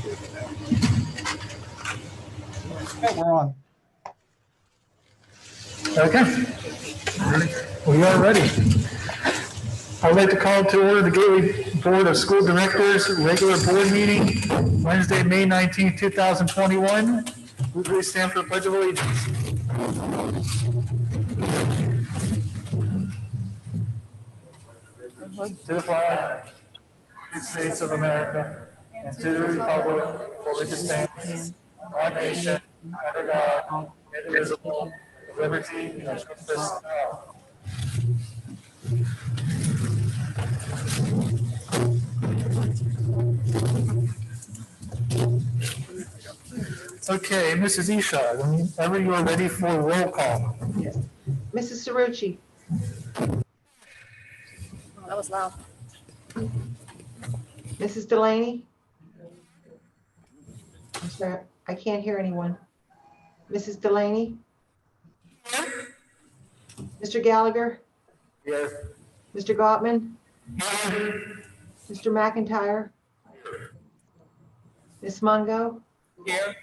Okay, we're on. Okay, we are ready. I'd like to call to order the Gateway Board of School Directors regular board meeting, Wednesday, May 19th, 2021. Would you please stand for the Pledge of Allegiance? To the flag, United States of America, and to the republic for which it stands, one nation, under God, indivisible, with liberty and justice for all. Okay, Mrs. Isha, whenever you are ready for roll call. Mrs. Cerrucci. That was loud. Mrs. Delaney. I'm sorry, I can't hear anyone. Mrs. Delaney. Mr. Gallagher. Yes. Mr. Gottman. Mr. McIntyre. Ms. Mungo. Here.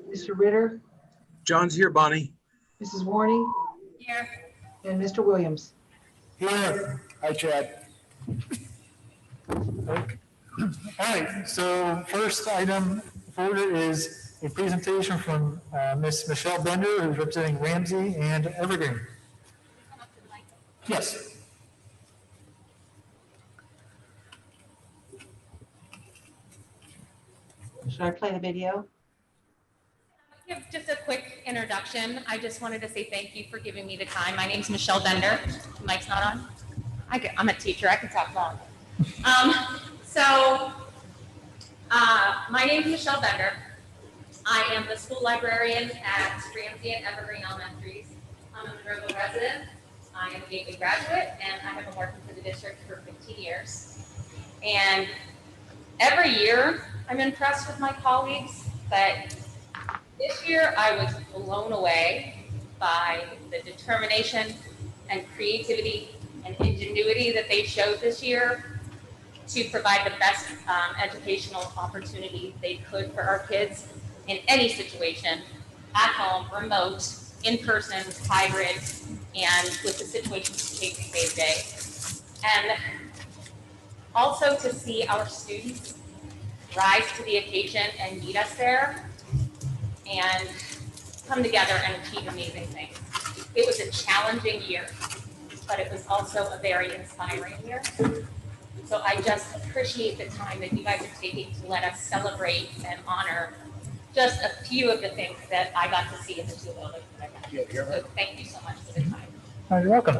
Mr. Ritter. John's here, Bonnie. Mrs. Warning. Here. And Mr. Williams. Here. Hi, Chad. Okay. All right, so first item of order is a presentation from Ms. Michelle Bender, who's representing Ramsey and Evergreen. Yes. Should I play the video? Give just a quick introduction. I just wanted to say thank you for giving me the time. My name's Michelle Bender. Mic's not on. I'm a teacher. I can talk long. My name is Michelle Bender. I am the school librarian at Ramsey and Evergreen Elementaries. I'm a Monroeville resident. I am a Gateway graduate, and I have been working for the district for 15 years. And every year, I'm impressed with my colleagues, but this year I was blown away by the determination and creativity and ingenuity that they showed this year to provide the best educational opportunity they could for our kids in any situation, at home, remote, in person, hybrid, and with the situations changing day to day. And also to see our students rise to the occasion and meet us there and come together and achieve amazing things. It was a challenging year, but it was also a very inspiring year. So I just appreciate the time that you guys are taking to let us celebrate and honor just a few of the things that I got to see in the two buildings that I got. So thank you so much for the time. You're welcome.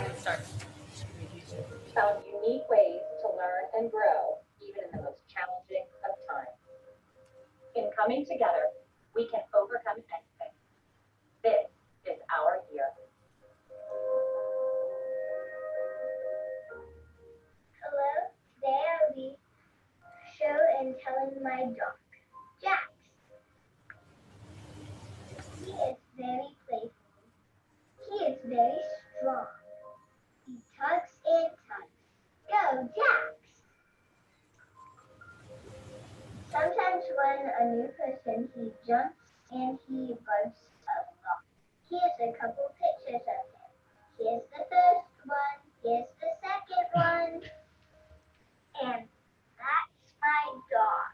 Found unique ways to learn and grow, even in the most challenging of times. In coming together, we can overcome anything. This is our year. Hello, today I'll be show and telling my dog, Jax. He is very playful. He is very strong. He tugs and tugs. Go, Jax! Sometimes when a new person, he jumps and he barks a lot. Here's a couple pictures of him. Here's the first one. Here's the second one. And that's my dog.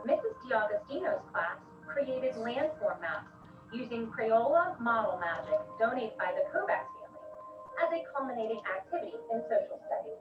Mrs. D'Agostino's class created landform maps using Crayola Model Magic donated by the Kovacs family as a culminating activity in social studies.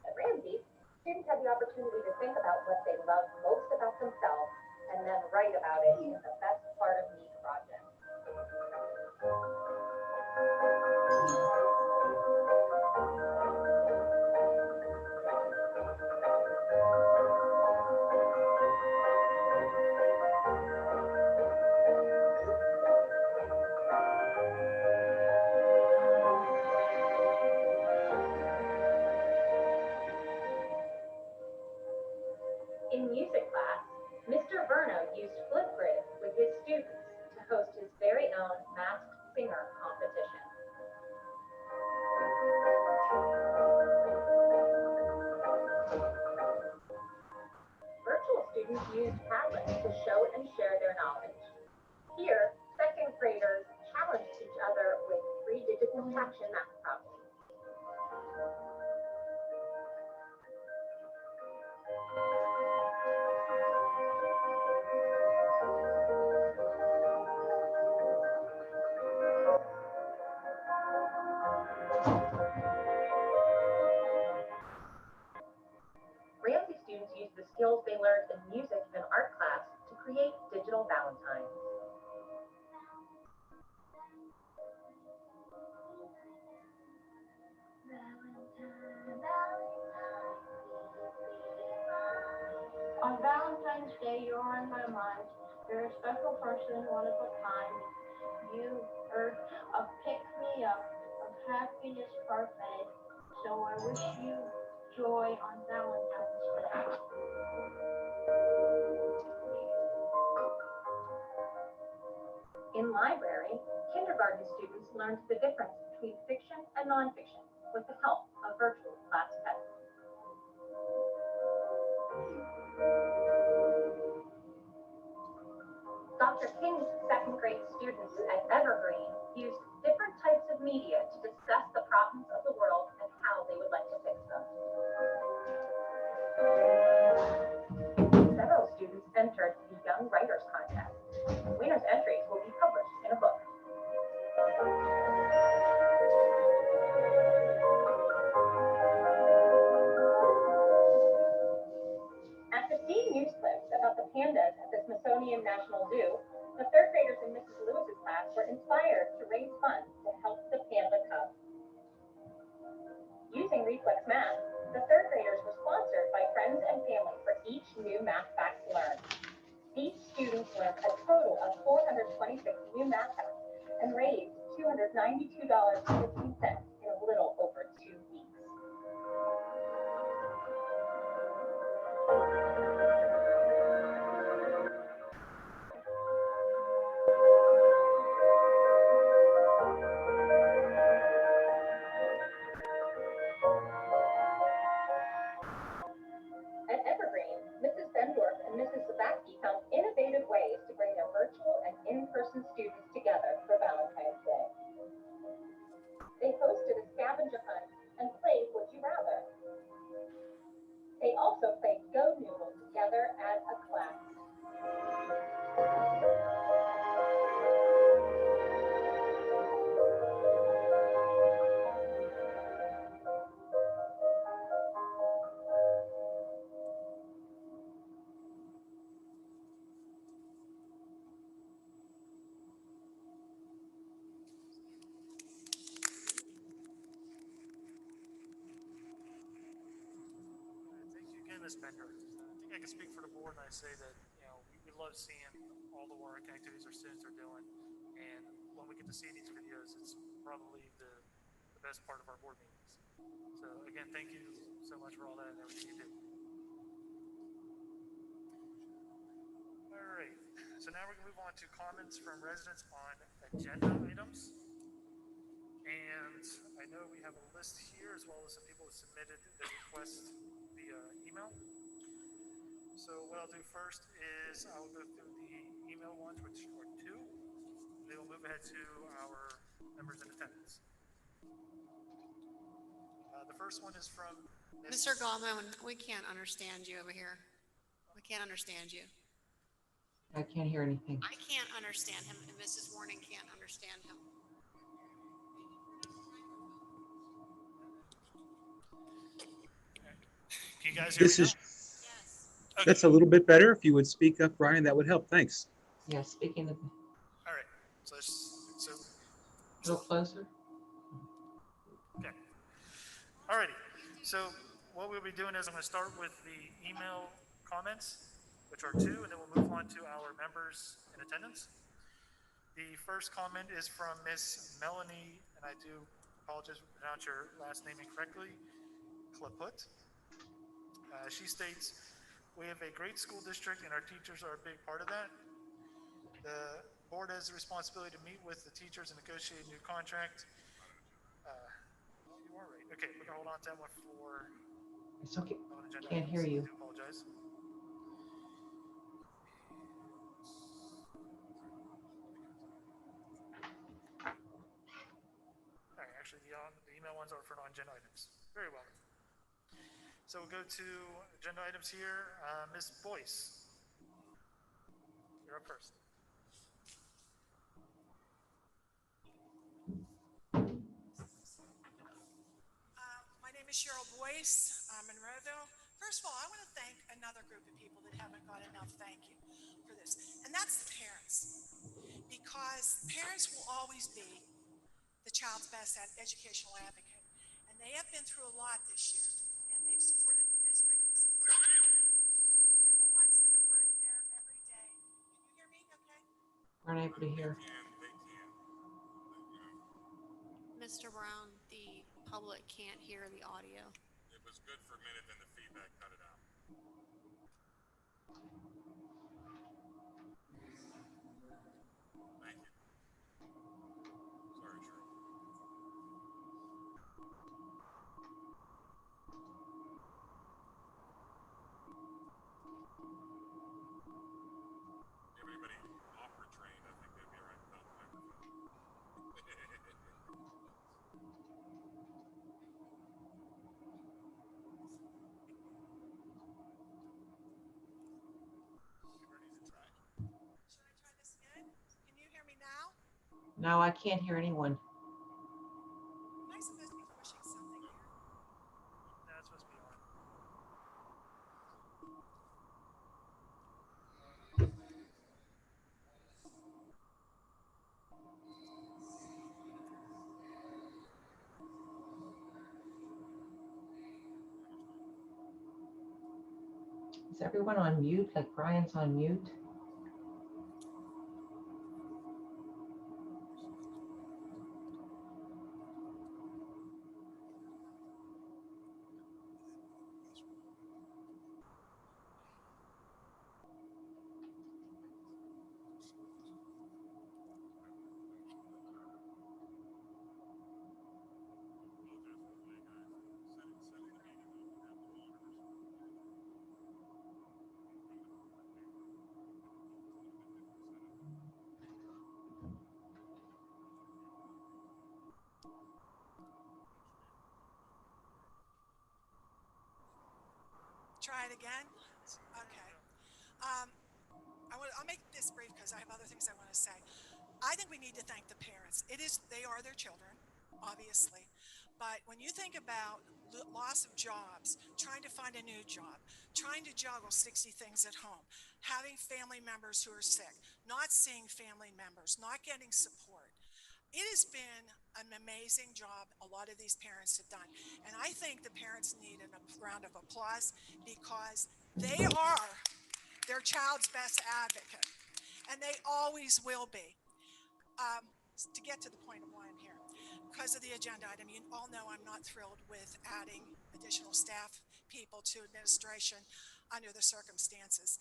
At Ramsey, students have the opportunity to think about what they love most about themselves and then write about it in the Best Part of Me project. On Valentine's Day, you're on my mind. You're a special person, one of a kind. You are a pick-me-up of happiness parfait. So I wish you joy on Valentine's Day. In library, kindergarten students learned the difference between fiction and nonfiction with the help of virtual class pets. Dr. King's second grade students at Evergreen used different types of media to discuss the problems of the world and how they would like to fix them. Several students entered the Young Writers Contest. Winners' entries will be published in a book. After seeing news clips about the pandas at the Smithsonian National Zoo, the third graders in Mrs. Lewis's class were inspired to raise funds to help the panda cub. Using reflex math, the third graders were sponsored by friends and family for each new math fact learned. These students learned a total of 426 new math facts and raised $292.15 in a little over 2 weeks. At Evergreen, Mrs. Bendorf and Mrs. Zabacki found innovative ways to bring their virtual and in-person students together for Valentine's Day. They hosted a scavenger hunt and played Would You Rather. They also played Go Noodle together as a class. Thank you again, Ms. Bender. I think I can speak for the board and I say that, we love seeing all the work and activities our students are doing. And when we get to see these videos, it's probably the best part of our board meetings. So again, thank you so much for all that and everything you do. All right, so now we're gonna move on to comments from residents on agenda items. And I know we have a list here as well as some people who submitted their request via email. So what I'll do first is I'll go through the email ones, which are 2. Then we'll move ahead to our members in attendance. The first one is from Mr. Gallman, we can't understand you over here. We can't understand you. I can't hear anything. I can't understand him, and Mrs. Warning can't understand him. Can you guys hear me now? Yes. Okay. That's a little bit better. If you would speak up, Brian, that would help. Thanks. Yeah, speaking of All right. So a little closer. okay. All righty. So what we'll be doing is I'm going to start with the email comments, which are 2, and then we'll move on to our members in attendance. The first comment is from Miss Melanie, and I do apologize for pronouncing your last name incorrectly, Klaput. She states, we have a great school district and our teachers are a big part of that. The board has the responsibility to meet with the teachers and negotiate a new contract. You are right. Okay, we're gonna hold on to that one for. It's okay. Non-agenda Can't hear items. you. I do apologize. All right, actually, the email ones are for non-agenda items. Very well. So we'll go to agenda items here. Ms. Boyce, you're up first. My name is Cheryl Boyce. I'm in Monroeville. First of all, I want to thank another group of people that haven't got enough thank you for this, and that's the parents. Because parents will always be the child's best educational advocate, and they have been through a lot this year, and they've supported the district. They're the ones Aren't able to hear. Mr. Brown, the public can't hear the audio. It was good for a minute, then the feedback cut it out. Thank you. Sorry, Cheryl. If anybody opera trained, I think they'd be all right without the microphone. Everybody's a track. Should I try this again? Can you hear me now? No, I can't hear anyone. Am I supposed to be pushing something here? That's supposed to be on. Is everyone on mute? Like Brian's on mute? Try it again? Okay. I'll make this brief because I have other things I want to say. I think we need to thank the parents. They are their children, obviously. But when you think about loss of jobs, trying to find a new job, trying to juggle 60 things at home, having family members who are sick, not seeing family members, not getting support, it has been an amazing job a lot of these parents have done. And I think the parents need a round of applause because they are their child's best advocate. And they always will be. To get to the point of why I'm here, because of the agenda item, you all know I'm not thrilled with adding additional staff people to administration under the circumstances.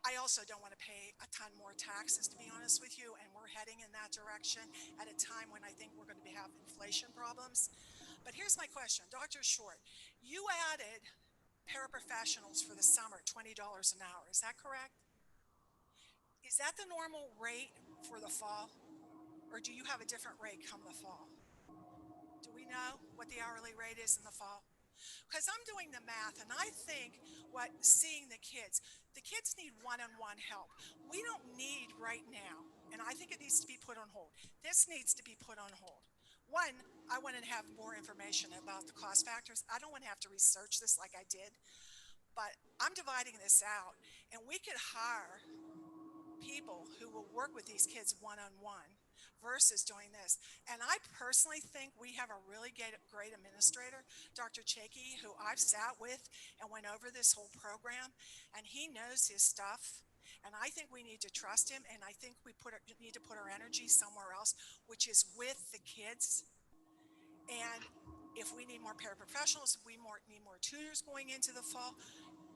I also don't want to pay a ton more taxes, to be honest with you, and we're heading in that direction at a time when I think we're going to have inflation problems. But here's my question, Dr. Short, you added paraprofessionals for the summer, $20 an hour, is that correct? Is that the normal rate for the fall? Or do you have a different rate come the fall? Do we know what the hourly rate is in the fall? Because I'm doing the math and I think seeing the kids need one-on-one help. We don't need right now, and I think it needs to be put on hold. This needs to be put on hold. One, I want to have more information about the cost factors. I don't want to have to research this like I did, but I'm dividing this out and we could hire people who will work with these kids one-on-one versus doing this. And I personally think we have a really great administrator, Dr. Chakey, who I've sat with and went over this whole program, and he knows his stuff. And I think we need to trust him, and I think we need to put our energy somewhere else, which is with the kids. And if we need more paraprofessionals, if we need more tutors going into the fall,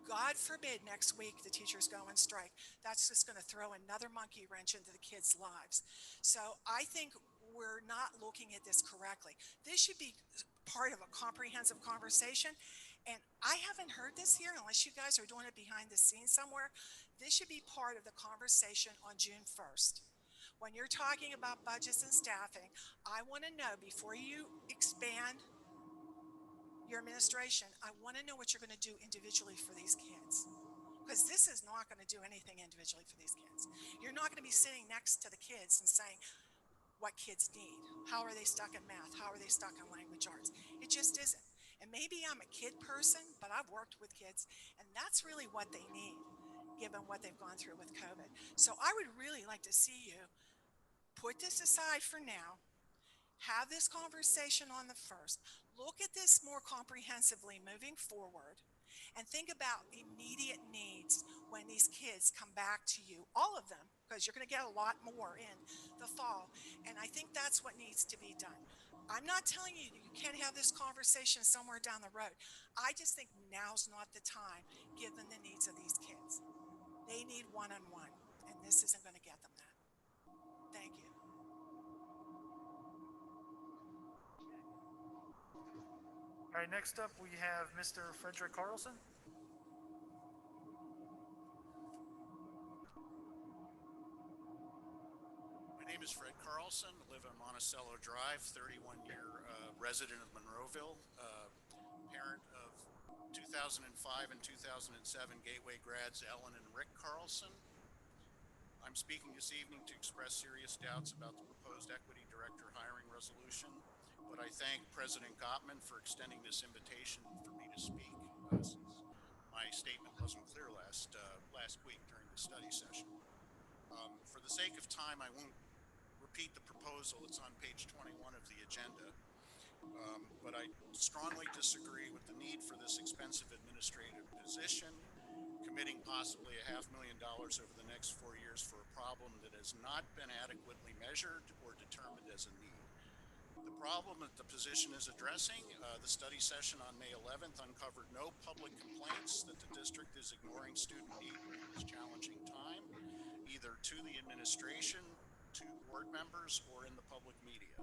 God forbid next week the teachers go on strike. That's just going to throw another monkey wrench into the kids' lives. So I think we're not looking at this correctly. This should be part of a comprehensive conversation. And I haven't heard this here unless you guys are doing it behind the scenes somewhere. This should be part of the conversation on June 1st. When you're talking about budgets and staffing, I want to know before you expand your administration, I want to know what you're going to do individually for these kids. Because this is not going to do anything individually for these kids. You're not going to be sitting next to the kids and saying what kids need. How are they stuck in math? How are they stuck in language arts? It just isn't. And maybe I'm a kid person, but I've worked with kids, and that's really what they need, given what they've gone through with COVID. So I would really like to see you put this aside for now, have this conversation on the 1st, look at this more comprehensively moving forward, and think about immediate needs when these kids come back to you, all of them, because you're going to get a lot more in the fall. And I think that's what needs to be done. I'm not telling you you can't have this conversation somewhere down the road. I just think now's not the time, given the needs of these kids. They need one-on-one, and this isn't going to get them that. Thank you. All right, next up, we have Mr. Frederick Carlson. My name is Fred Carlson, live on Monticello Drive, 31-year resident of Monroeville, parent of 2005 and 2007 Gateway grads Ellen and Rick Carlson. I'm speaking this evening to express serious doubts about the proposed equity director hiring resolution, but I thank President Gottman for extending this invitation for me to speak, since my statement wasn't clear last week during the study session. For the sake of time, I won't repeat the proposal. It's on page 21 of the agenda. But I strongly disagree with the need for this expensive administrative position, committing possibly $500,000 over the next 4 years for a problem that has not been adequately measured or determined as a need. The problem that the position is addressing, the study session on May 11th uncovered no public complaints that the district is ignoring student need during this challenging time, either to the administration, to board members, or in the public media.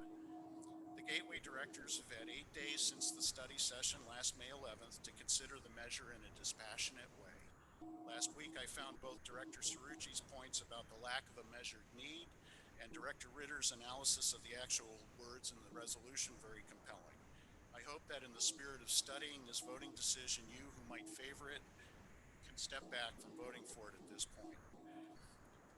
The Gateway directors have had 8 days since the study session last May 11th to consider the measure in a dispassionate way. Last week, I found both Director Cerrucci's points about the lack of a measured need and Director Ritter's analysis of the actual words in the resolution very compelling. I hope that in the spirit of studying this voting decision, you who might favor it can step back from voting for it at this point.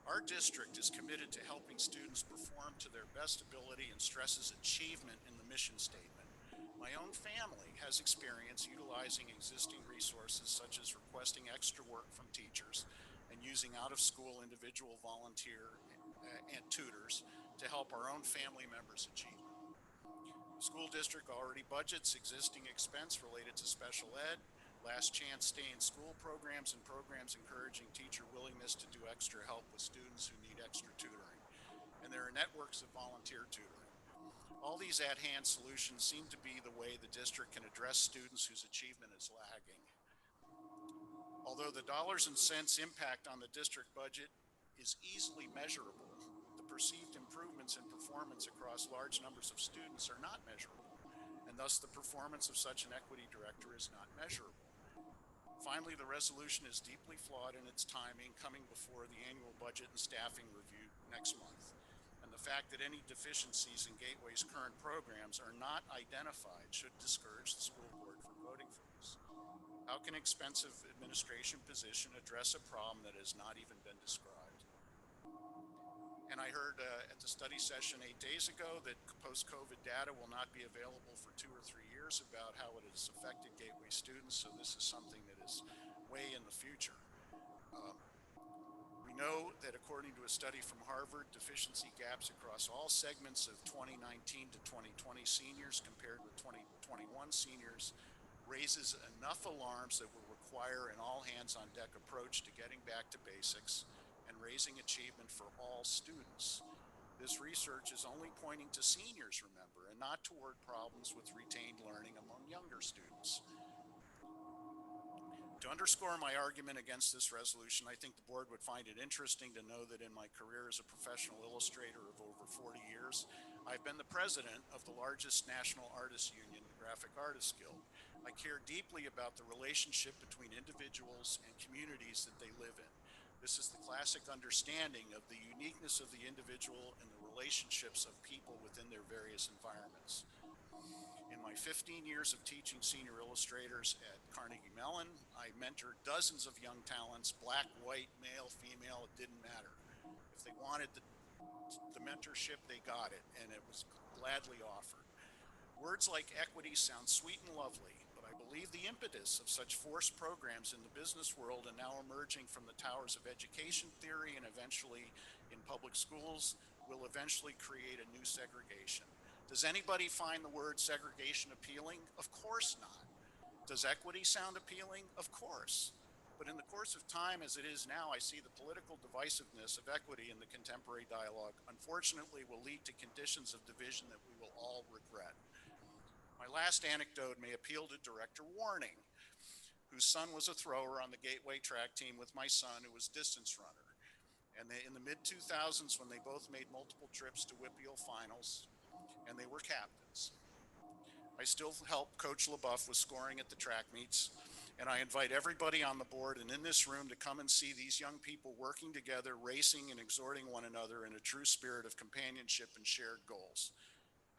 Our district is committed to helping students perform to their best ability and stresses achievement in the mission statement. My own family has experience utilizing existing resources such as requesting extra work from teachers and using out-of-school individual volunteer and tutors to help our own family members achieve. The school district already budgets existing expense related to special ed, last chance stay in school programs, and programs encouraging teacher willingness to do extra help with students who need extra tutoring. And there are networks of volunteer tutoring. All these at-hand solutions seem to be the way the district can address students whose achievement is lagging. Although the dollars and cents impact on the district budget is easily measurable, the perceived improvements in performance across large numbers of students are not measurable, and thus the performance of such an equity director is not measurable. Finally, the resolution is deeply flawed in its timing, coming before the annual budget and staffing review next month. And the fact that any deficiencies in Gateway's current programs are not identified should discourage the school board from voting for this. How can expensive administration position address a problem that has not even been described? And I heard at the study session 8 days ago that post-COVID data will not be available for 2 or 3 years about how it has affected Gateway students, so this is something that is way in the future. We know that according to a study from Harvard, deficiency gaps across all segments of 2019 to 2020 seniors compared with 2021 seniors raises enough alarms that will require an all-hands-on-deck approach to getting back to basics and raising achievement for all students. This research is only pointing to seniors, remember, and not toward problems with retained learning among younger students. To underscore my argument against this resolution, I think the board would find it interesting to know that in my career as a professional illustrator of over 40 years, I've been the president of the largest national artists union, the Graphic Artists Guild. I care deeply about the relationship between individuals and communities that they live in. This is the classic understanding of the uniqueness of the individual and the relationships of people within their various environments. In my 15 years of teaching senior illustrators at Carnegie Mellon, I mentored dozens of young talents, black, white, male, female, it didn't matter. If they wanted the mentorship, they got it, and it was gladly offered. Words like equity sound sweet and lovely, but I believe the impetus of such forced programs in the business world and now emerging from the towers of education theory and eventually in public schools will eventually create a new segregation. Does anybody find the word segregation appealing? Of course not. Does equity sound appealing? Of course. But in the course of time, as it is now, I see the political divisiveness of equity in the contemporary dialogue, unfortunately, will lead to conditions of division that we will all regret. My last anecdote may appeal to Director Warning, whose son was a thrower on the Gateway track team with my son, who was distance runner. And in the mid-2000s, when they both made multiple trips to WPIAL finals, and they were captains. I still help Coach LaBeouf with scoring at the track meets, and I invite everybody on the board and in this room to come and see these young people working together, racing and exhorting one another in a true spirit of companionship and shared goals.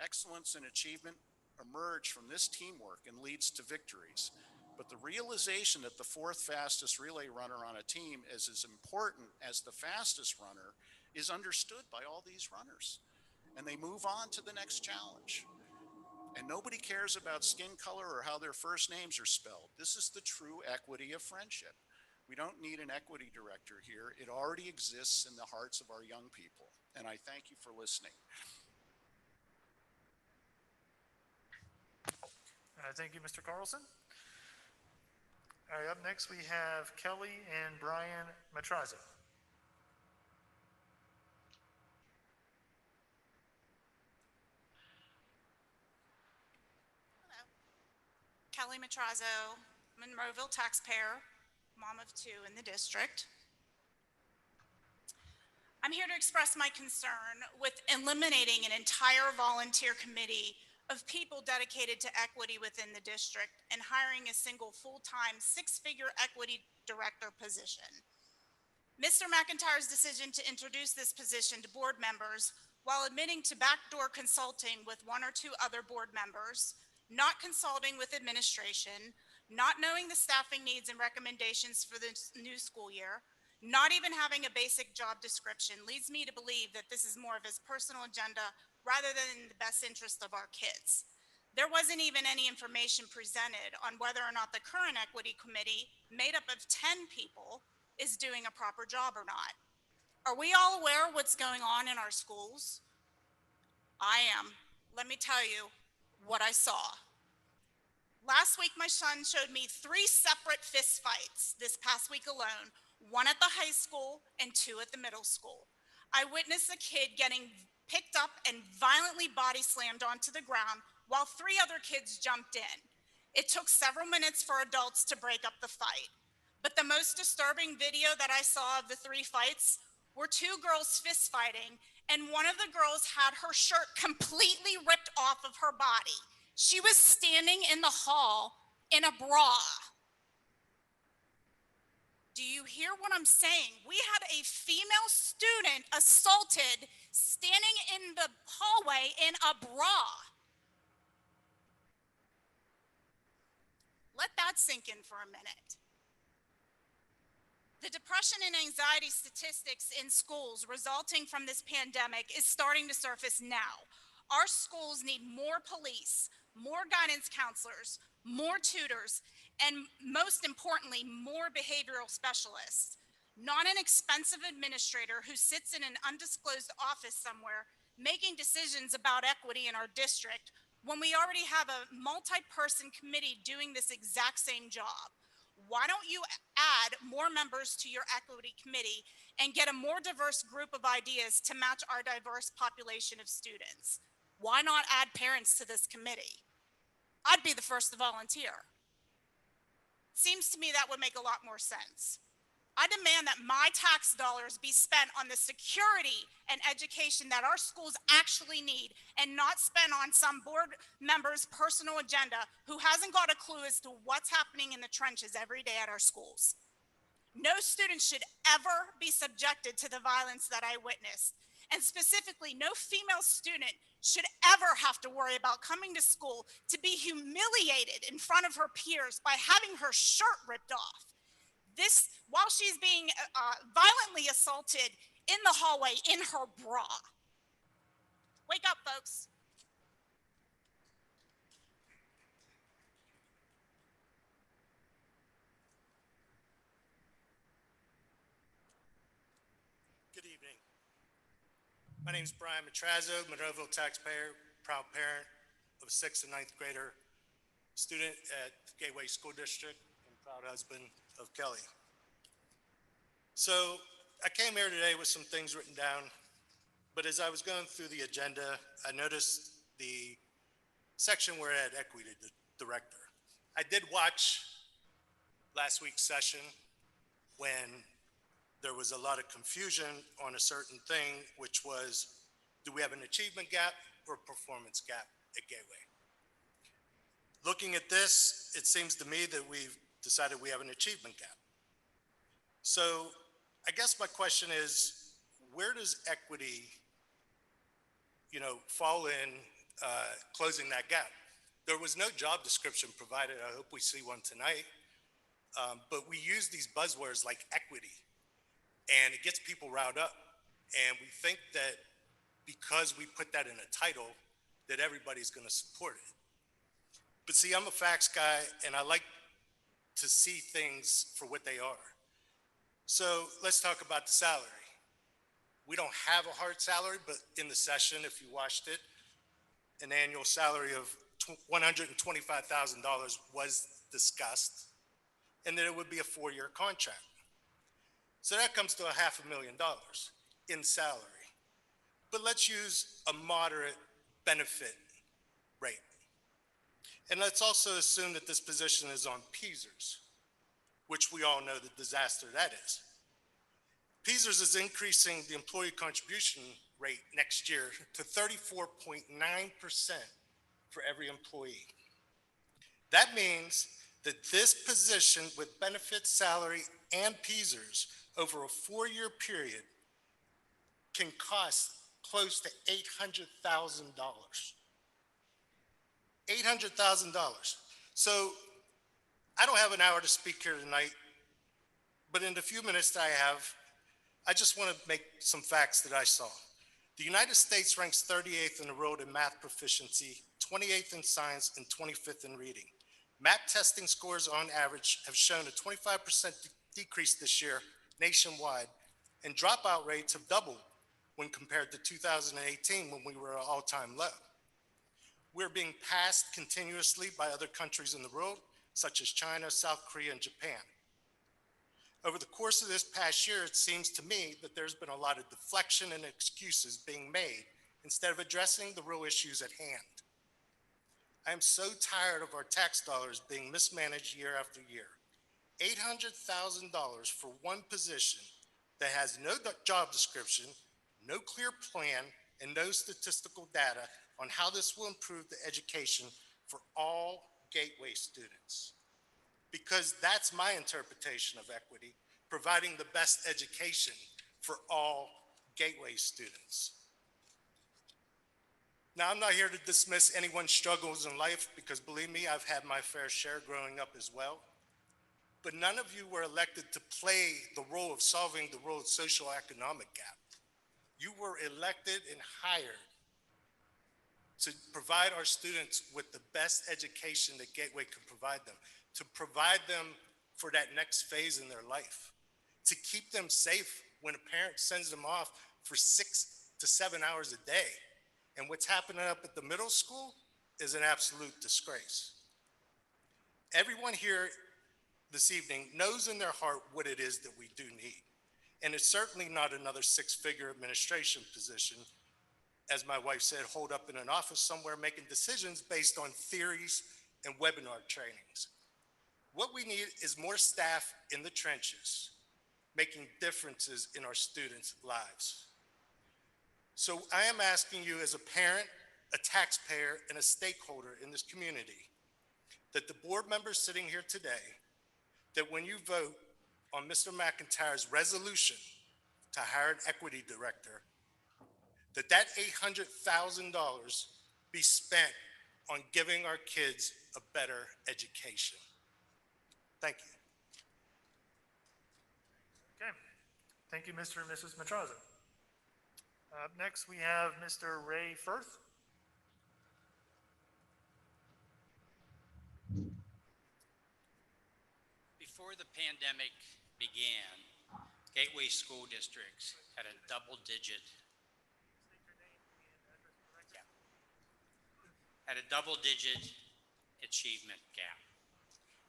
Excellence and achievement emerge from this teamwork and leads to victories. But the realization that the fourth fastest relay runner on a team is as important as the fastest runner is understood by all these runners. And they move on to the next challenge. And nobody cares about skin color or how their first names are spelled. This is the true equity of friendship. We don't need an equity director here. It already exists in the hearts of our young people. And I thank you for listening. Thank you, Mr. Carlson. All right, up next we have Kelly and Brian Matrazo. Hello. Kelly Matrazo, Monroeville taxpayer, mom of two in the district. I'm here to express my concern with eliminating an entire volunteer committee of people dedicated to equity within the district and hiring a single full-time six-figure equity director position. Mr. McIntyre's decision to introduce this position to board members while admitting to backdoor consulting with one or two other board members, not consulting with administration, not knowing the staffing needs and recommendations for the new school year, not even having a basic job description leads me to believe that this is more of his personal agenda rather than in the best interest of our kids. There wasn't even any information presented on whether or not the current equity committee, made up of 10 people, is doing a proper job or not. Are we all aware of what's going on in our schools? I am. Let me tell you what I saw. Last week, my son showed me 3 separate fist fights this past week alone, one at the high school and 2 at the middle school. I witnessed a kid getting picked up and violently body slammed onto the ground while 3 other kids jumped in. It took several minutes for adults to break up the fight. But the most disturbing video that I saw of the 3 fights were 2 girls fist fighting, and one of the girls had her shirt completely ripped off of her body. She was standing in the hall in a bra. Do you hear what I'm saying? We had a female student assaulted standing in the hallway in a bra. Let that sink in for a minute. The depression and anxiety statistics in schools resulting from this pandemic is starting to surface now. Our schools need more police, more guidance counselors, more tutors, and most importantly, more behavioral specialists. Not an expensive administrator who sits in an undisclosed office somewhere making decisions about equity in our district when we already have a multi-person committee doing this exact same job. Why don't you add more members to your equity committee and get a more diverse group of ideas to match our diverse population of students? Why not add parents to this committee? I'd be the first to volunteer. Seems to me that would make a lot more sense. I demand that my tax dollars be spent on the security and education that our schools actually need and not spent on some board member's personal agenda who hasn't got a clue as to what's happening in the trenches every day at our schools. No student should ever be subjected to the violence that I witnessed. And specifically, no female student should ever have to worry about coming to school to be humiliated in front of her peers by having her shirt ripped off. This, while she's being violently assaulted in the hallway in her bra. Wake up, folks. Good evening. My name is Brian Matrazo, Monroeville taxpayer, proud parent of a 6th and 9th grader, student at Gateway School District, and proud husband of Kelly. So I came here today with some things written down, but as I was going through the agenda, I noticed the section where it had equity director. I did watch last week's session when there was a lot of confusion on a certain thing, which was, do we have an achievement gap or a performance gap at Gateway? Looking at this, it seems to me that we've decided we have an achievement gap. So I guess my question is, where does equity, fall in closing that gap? There was no job description provided. I hope we see one tonight. But we use these buzzwords like equity, and it gets people riled up. And we think that because we put that in a title, that everybody's going to support it. But see, I'm a facts guy, and I like to see things for what they are. So let's talk about the salary. We don't have a hard salary, but in the session, if you watched it, an annual salary of $125,000 was discussed, and that it would be a 4-year contract. So that comes to $500,000 in salary. But let's use a moderate benefit rate. And let's also assume that this position is on PEASers, which we all know the disaster that is. PEASers is increasing the employee contribution rate next year to 34.9% for every employee. That means that this position with benefits, salary, and PEASers over a 4-year period can cost close to $800,000. $800,000. So I don't have an hour to speak here tonight, but in the few minutes that I have, I just want to make some facts that I saw. The United States ranks 38th in the world in math proficiency, 28th in science, and 25th in reading. Math testing scores on average have shown a 25% decrease this year nationwide, and dropout rates have doubled when compared to 2018 when we were at an all-time low. We're being passed continuously by other countries in the world, such as China, South Korea, and Japan. Over the course of this past year, it seems to me that there's been a lot of deflection and excuses being made instead of addressing the real issues at hand. I am so tired of our tax dollars being mismanaged year after year. $800,000 for one position that has no job description, no clear plan, and no statistical data on how this will improve the education for all Gateway students. Because that's my interpretation of equity, providing the best education for all Gateway students. Now, I'm not here to dismiss anyone's struggles in life, because believe me, I've had my fair share growing up as well. But none of you were elected to play the role of solving the world's socioeconomic gap. You were elected and hired to provide our students with the best education that Gateway could provide them, to provide them for that next phase in their life, to keep them safe when a parent sends them off for 6 to 7 hours a day. And what's happening up at the middle school is an absolute disgrace. Everyone here this evening knows in their heart what it is that we do need. And it's certainly not another 6-figure administration position, as my wife said, hold up in an office somewhere making decisions based on theories and webinar trainings. What we need is more staff in the trenches, making differences in our students' lives. So I am asking you as a parent, a taxpayer, and a stakeholder in this community, that the board members sitting here today, that when you vote on Mr. McIntyre's resolution to hire an equity director, that $800,000 be spent on giving our kids a better education. Thank you. Okay. Thank you, Mr. and Mrs. Matraza. Up next, we have Mr. Ray Firth. Before the pandemic began, Gateway school districts had a double-digit achievement gap.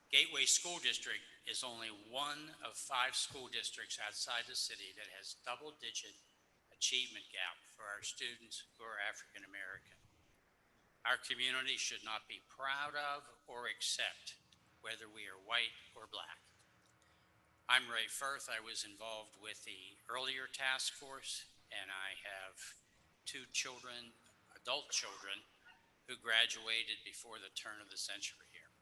Gateway School District is only one of 5 school districts outside the city that has double-digit achievement gap for our students who are African American. Our community should not be proud of or accept whether we are white or black. I'm Ray Firth. I was involved with the earlier task force, and I have 2 children, adult children, who graduated before the turn of the century here.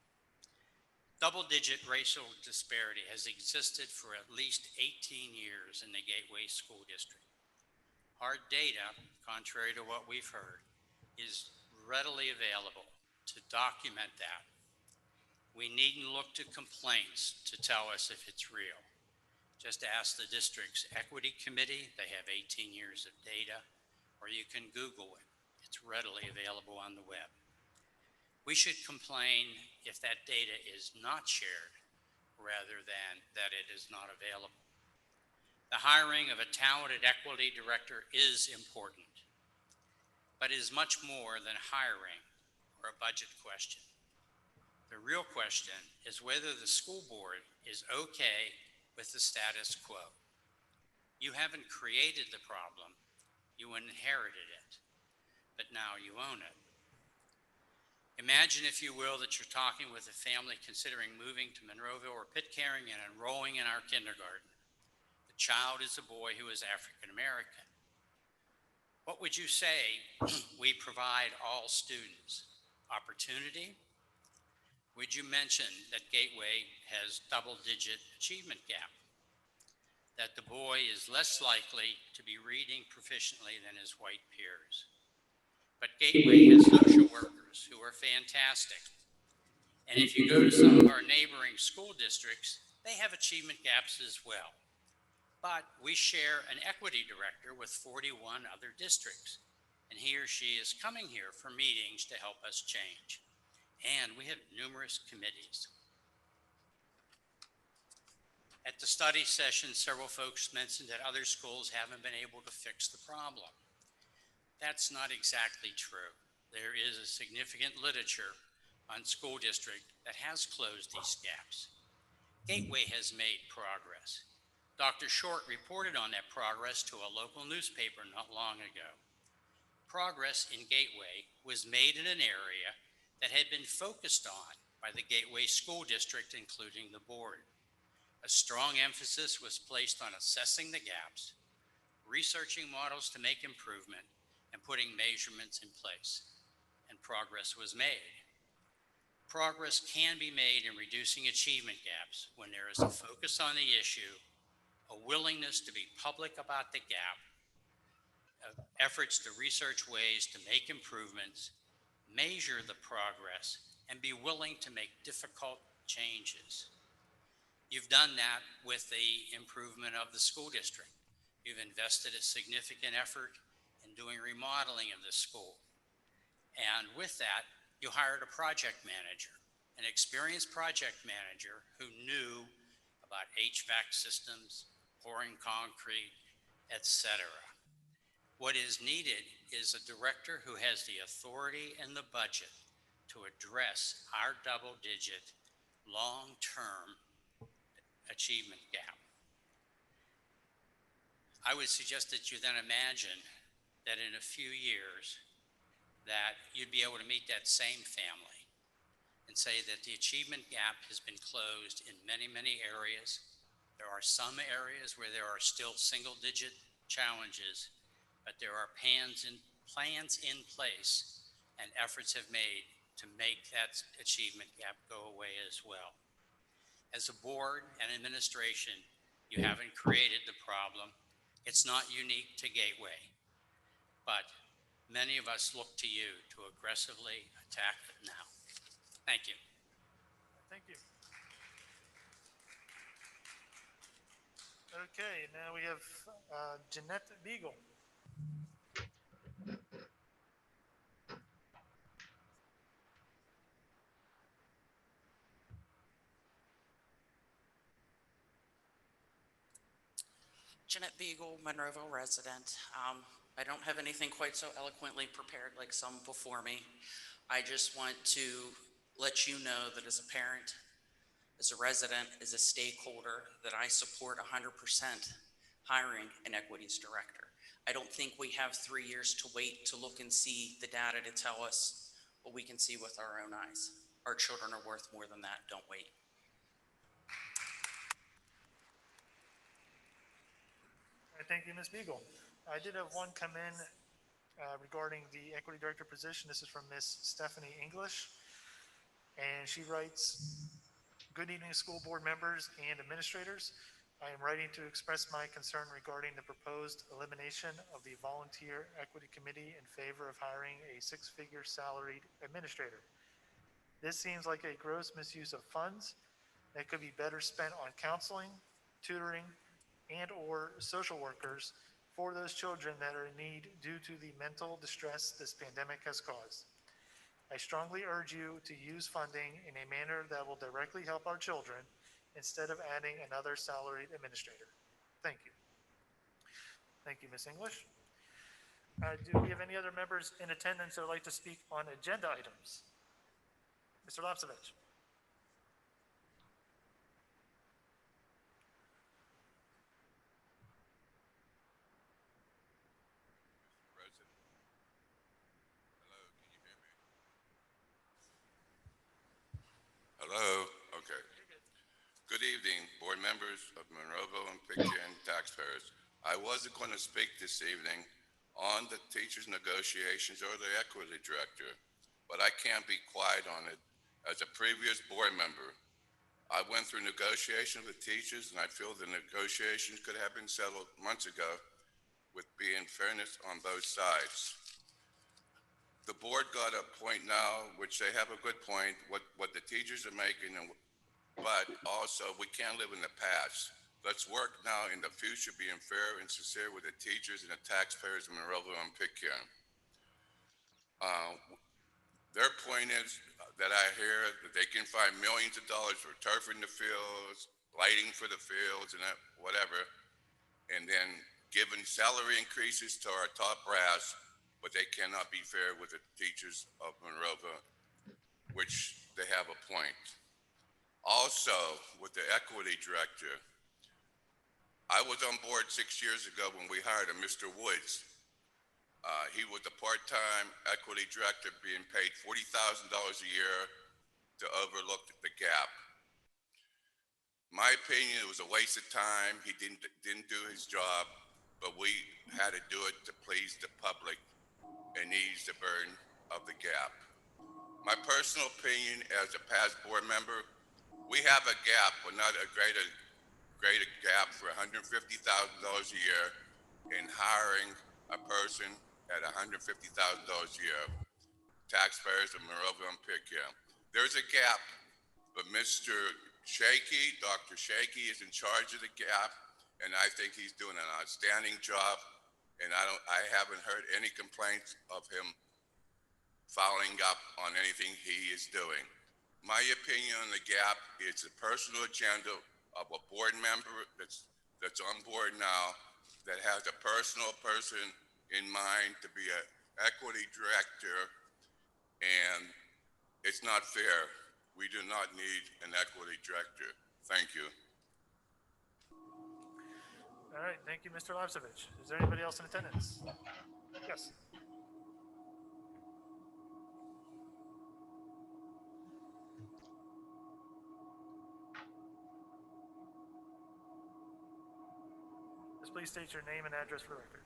Double-digit racial disparity has existed for at least 18 years in the Gateway School District. Hard data, contrary to what we've heard, is readily available to document that. We needn't look to complaints to tell us if it's real. Just ask the district's equity committee. They have 18 years of data, or you can Google it. It's readily available on the web. We should complain if that data is not shared rather than that it is not available. The hiring of a talented equity director is important, but is much more than hiring or a budget question. The real question is whether the school board is okay with the status quo. You haven't created the problem, you inherited it, but now you own it. Imagine, if you will, that you're talking with a family considering moving to Monroeville or Pitcairn and enrolling in our kindergarten. The child is a boy who is African American. What would you say? We provide all students opportunity? Would you mention that Gateway has double-digit achievement gap? That the boy is less likely to be reading proficiently than his white peers? But Gateway has social workers who are fantastic. And if you go to some of our neighboring school districts, they have achievement gaps as well. But we share an equity director with 41 other districts, and he or she is coming here for meetings to help us change. And we have numerous committees. At the study session, several folks mentioned that other schools haven't been able to fix the problem. That's not exactly true. There is a significant literature on school district that has closed these gaps. Gateway has made progress. Dr. Short reported on that progress to a local newspaper not long ago. Progress in Gateway was made in an area that had been focused on by the Gateway School District, including the board. A strong emphasis was placed on assessing the gaps, researching models to make improvement, and putting measurements in place. And progress was made. Progress can be made in reducing achievement gaps when there is a focus on the issue, a willingness to be public about the gap, efforts to research ways to make improvements, measure the progress, and be willing to make difficult changes. You've done that with the improvement of the school district. You've invested a significant effort in doing remodeling of the school. And with that, you hired a project manager, an experienced project manager who knew about HVAC systems, pouring concrete, etc. What is needed is a director who has the authority and the budget to address our double-digit, long-term achievement gap. I would suggest that you then imagine that in a few years that you'd be able to meet that same family and say that the achievement gap has been closed in many, many areas. There are some areas where there are still single-digit challenges, but there are plans in place and efforts have made to make that achievement gap go away as well. As a board and administration, you haven't created the problem. It's not unique to Gateway, but many of us look to you to aggressively attack it now. Thank you. Thank you. Okay, now we have Jeanette Beagle. Jeanette Beagle, Monroeville resident. I don't have anything quite so eloquently prepared like some before me. I just want to let you know that as a parent, as a resident, as a stakeholder, that I support 100% hiring an equities director. I don't think we have 3 years to wait to look and see the data to tell us what we can see with our own eyes. Our children are worth more than that. Don't wait. All right, thank you, Ms. Beagle. I did have one come in regarding the equity director position. This is from Ms. Stephanie English. And she writes, "Good evening, school board members and administrators. I am writing to express my concern regarding the proposed elimination of the volunteer equity committee in favor of hiring a six-figure salaried administrator. This seems like a gross misuse of funds that could be better spent on counseling, tutoring, and/or social workers for those children that are in need due to the mental distress this pandemic has caused. I strongly urge you to use funding in a manner that will directly help our children instead of adding another salaried administrator. Thank you." Thank you, Ms. English. Do we have any other members in attendance that would like to speak on agenda items? Mr. Lapsevich. Hello. Okay. Good evening, board members of Monroeville and Pitcairn taxpayers. I wasn't going to speak this evening on the teachers' negotiations or the equity director, but I can't be quiet on it. As a previous board member, I went through negotiations with teachers, and I feel the negotiations could have been settled months ago with being fairness on both sides. The board got a point now, which they have a good point, what the teachers are making, but also we can't live in the past. Let's work now in the future, being fair and sincere with the teachers and the taxpayers in Monroeville and Pitcairn. Their point is that I hear that they can find millions of dollars for turfing the fields, lighting for the fields, and whatever, and then giving salary increases to our top brass, but they cannot be fair with the teachers of Monroeville, which they have a point. Also, with the equity director, I was on board 6 years ago when we hired a Mr. Woods. He was a part-time equity director being paid $40,000 a year to overlook the gap. My opinion, it was a waste of time. He didn't do his job, but we had to do it to please the public and ease the burden of the gap. My personal opinion as a past board member, we have a gap, but not a greater gap for $150,000 a year in hiring a person at $150,000 a year. Taxpayers of Monroeville and Pitcairn. There's a gap, but Mr. Shaky, Dr. Shaky is in charge of the gap, and I think he's doing an outstanding job, and I haven't heard any complaints of him following up on anything he is doing. My opinion on the gap is a personal agenda of a board member that's on board now that has a personal person in mind to be an equity director, and it's not fair. We do not need an equity director. Thank you. All right, thank you, Mr. Lapsevich. Is there anybody else in attendance? Yes. Please state your name and address for the record.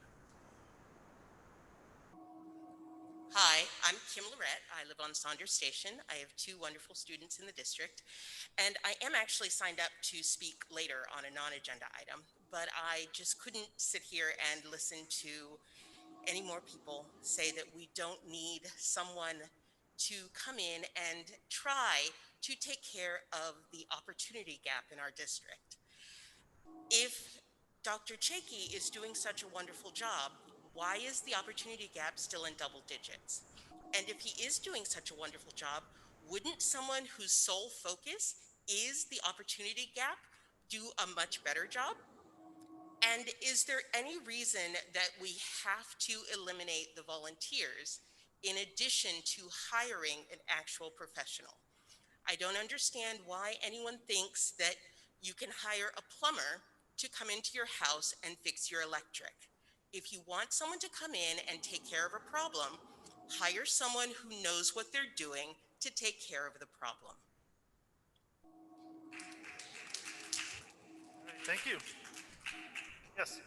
Hi, I'm Kim Lorette. I live on Saunders Station. I have two wonderful students in the district, and I am actually signed up to speak later on a non-agenda item, but I just couldn't sit here and listen to any more people say that we don't need someone to come in and try to take care of the opportunity gap in our district. If Dr. Chakey is doing such a wonderful job, why is the opportunity gap still in double digits? And if he is doing such a wonderful job, wouldn't someone whose sole focus is the opportunity gap do a much better job? And is there any reason that we have to eliminate the volunteers in addition to hiring an actual professional? I don't understand why anyone thinks that you can hire a plumber to come into your house and fix your electric. If you want someone to come in and take care of a problem, hire someone who knows what they're doing to take care of the problem. All right, thank you. Yes.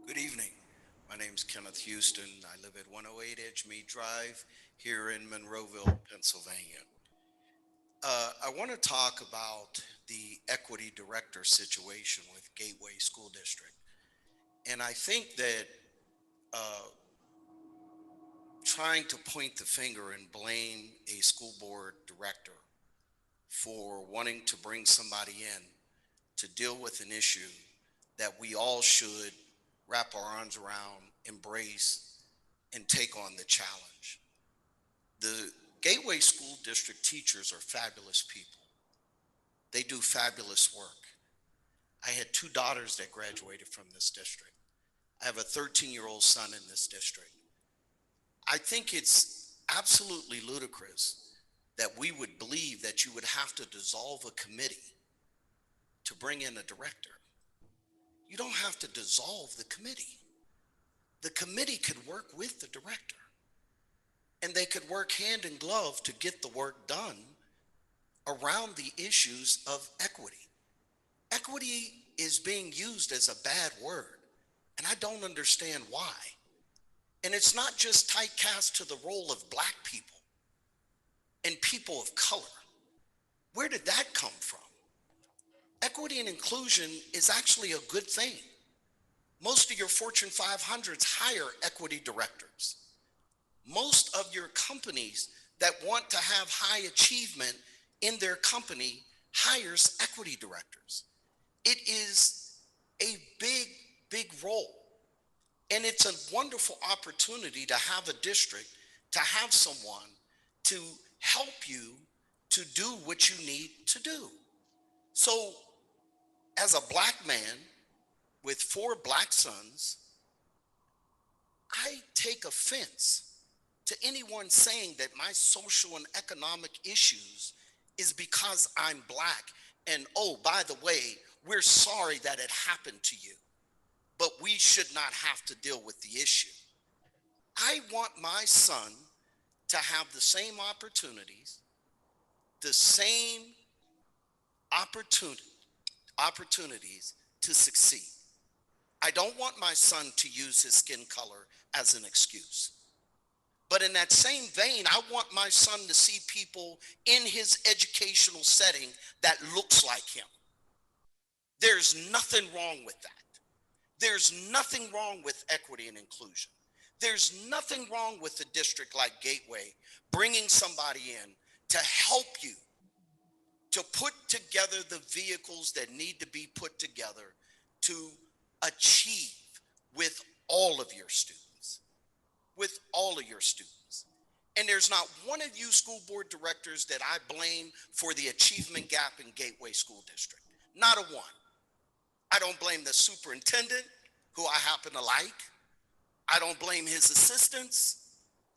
Good evening. My name is Kenneth Houston. I live at 108 Edgemead Drive here in Monroeville, Pennsylvania. I want to talk about the equity director situation with Gateway School District. And I think that trying to point the finger and blame a school board director for wanting to bring somebody in to deal with an issue that we all should wrap our arms around, embrace, and take on the challenge. The Gateway School District teachers are fabulous people. They do fabulous work. I had 2 daughters that graduated from this district. I have a 13-year-old son in this district. I think it's absolutely ludicrous that we would believe that you would have to dissolve a committee to bring in a director. You don't have to dissolve the committee. The committee could work with the director, and they could work hand in glove to get the work done around the issues of equity. Equity is being used as a bad word, and I don't understand why. And it's not just typecast to the role of Black people and people of color. Where did that come from? Equity and inclusion is actually a good thing. Most of your Fortune 500s hire equity directors. Most of your companies that want to have high achievement in their company hires equity directors. It is a big, big role. And it's a wonderful opportunity to have a district, to have someone to help you to do what you need to do. So as a Black man with 4 Black sons, I take offense to anyone saying that my social and economic issues is because I'm Black. And oh, by the way, we're sorry that it happened to you, but we should not have to deal with the issue. I want my son to have the same opportunities, the same opportunities to succeed. I don't want my son to use his skin color as an excuse. But in that same vein, I want my son to see people in his educational setting that looks like him. There's nothing wrong with that. There's nothing wrong with equity and inclusion. There's nothing wrong with a district like Gateway bringing somebody in to help you to put together the vehicles that need to be put together to achieve with all of your students, with all of your students. And there's not one of you school board directors that I blame for the achievement gap in Gateway School District. Not a one. I don't blame the superintendent, who I happen to like. I don't blame his assistants.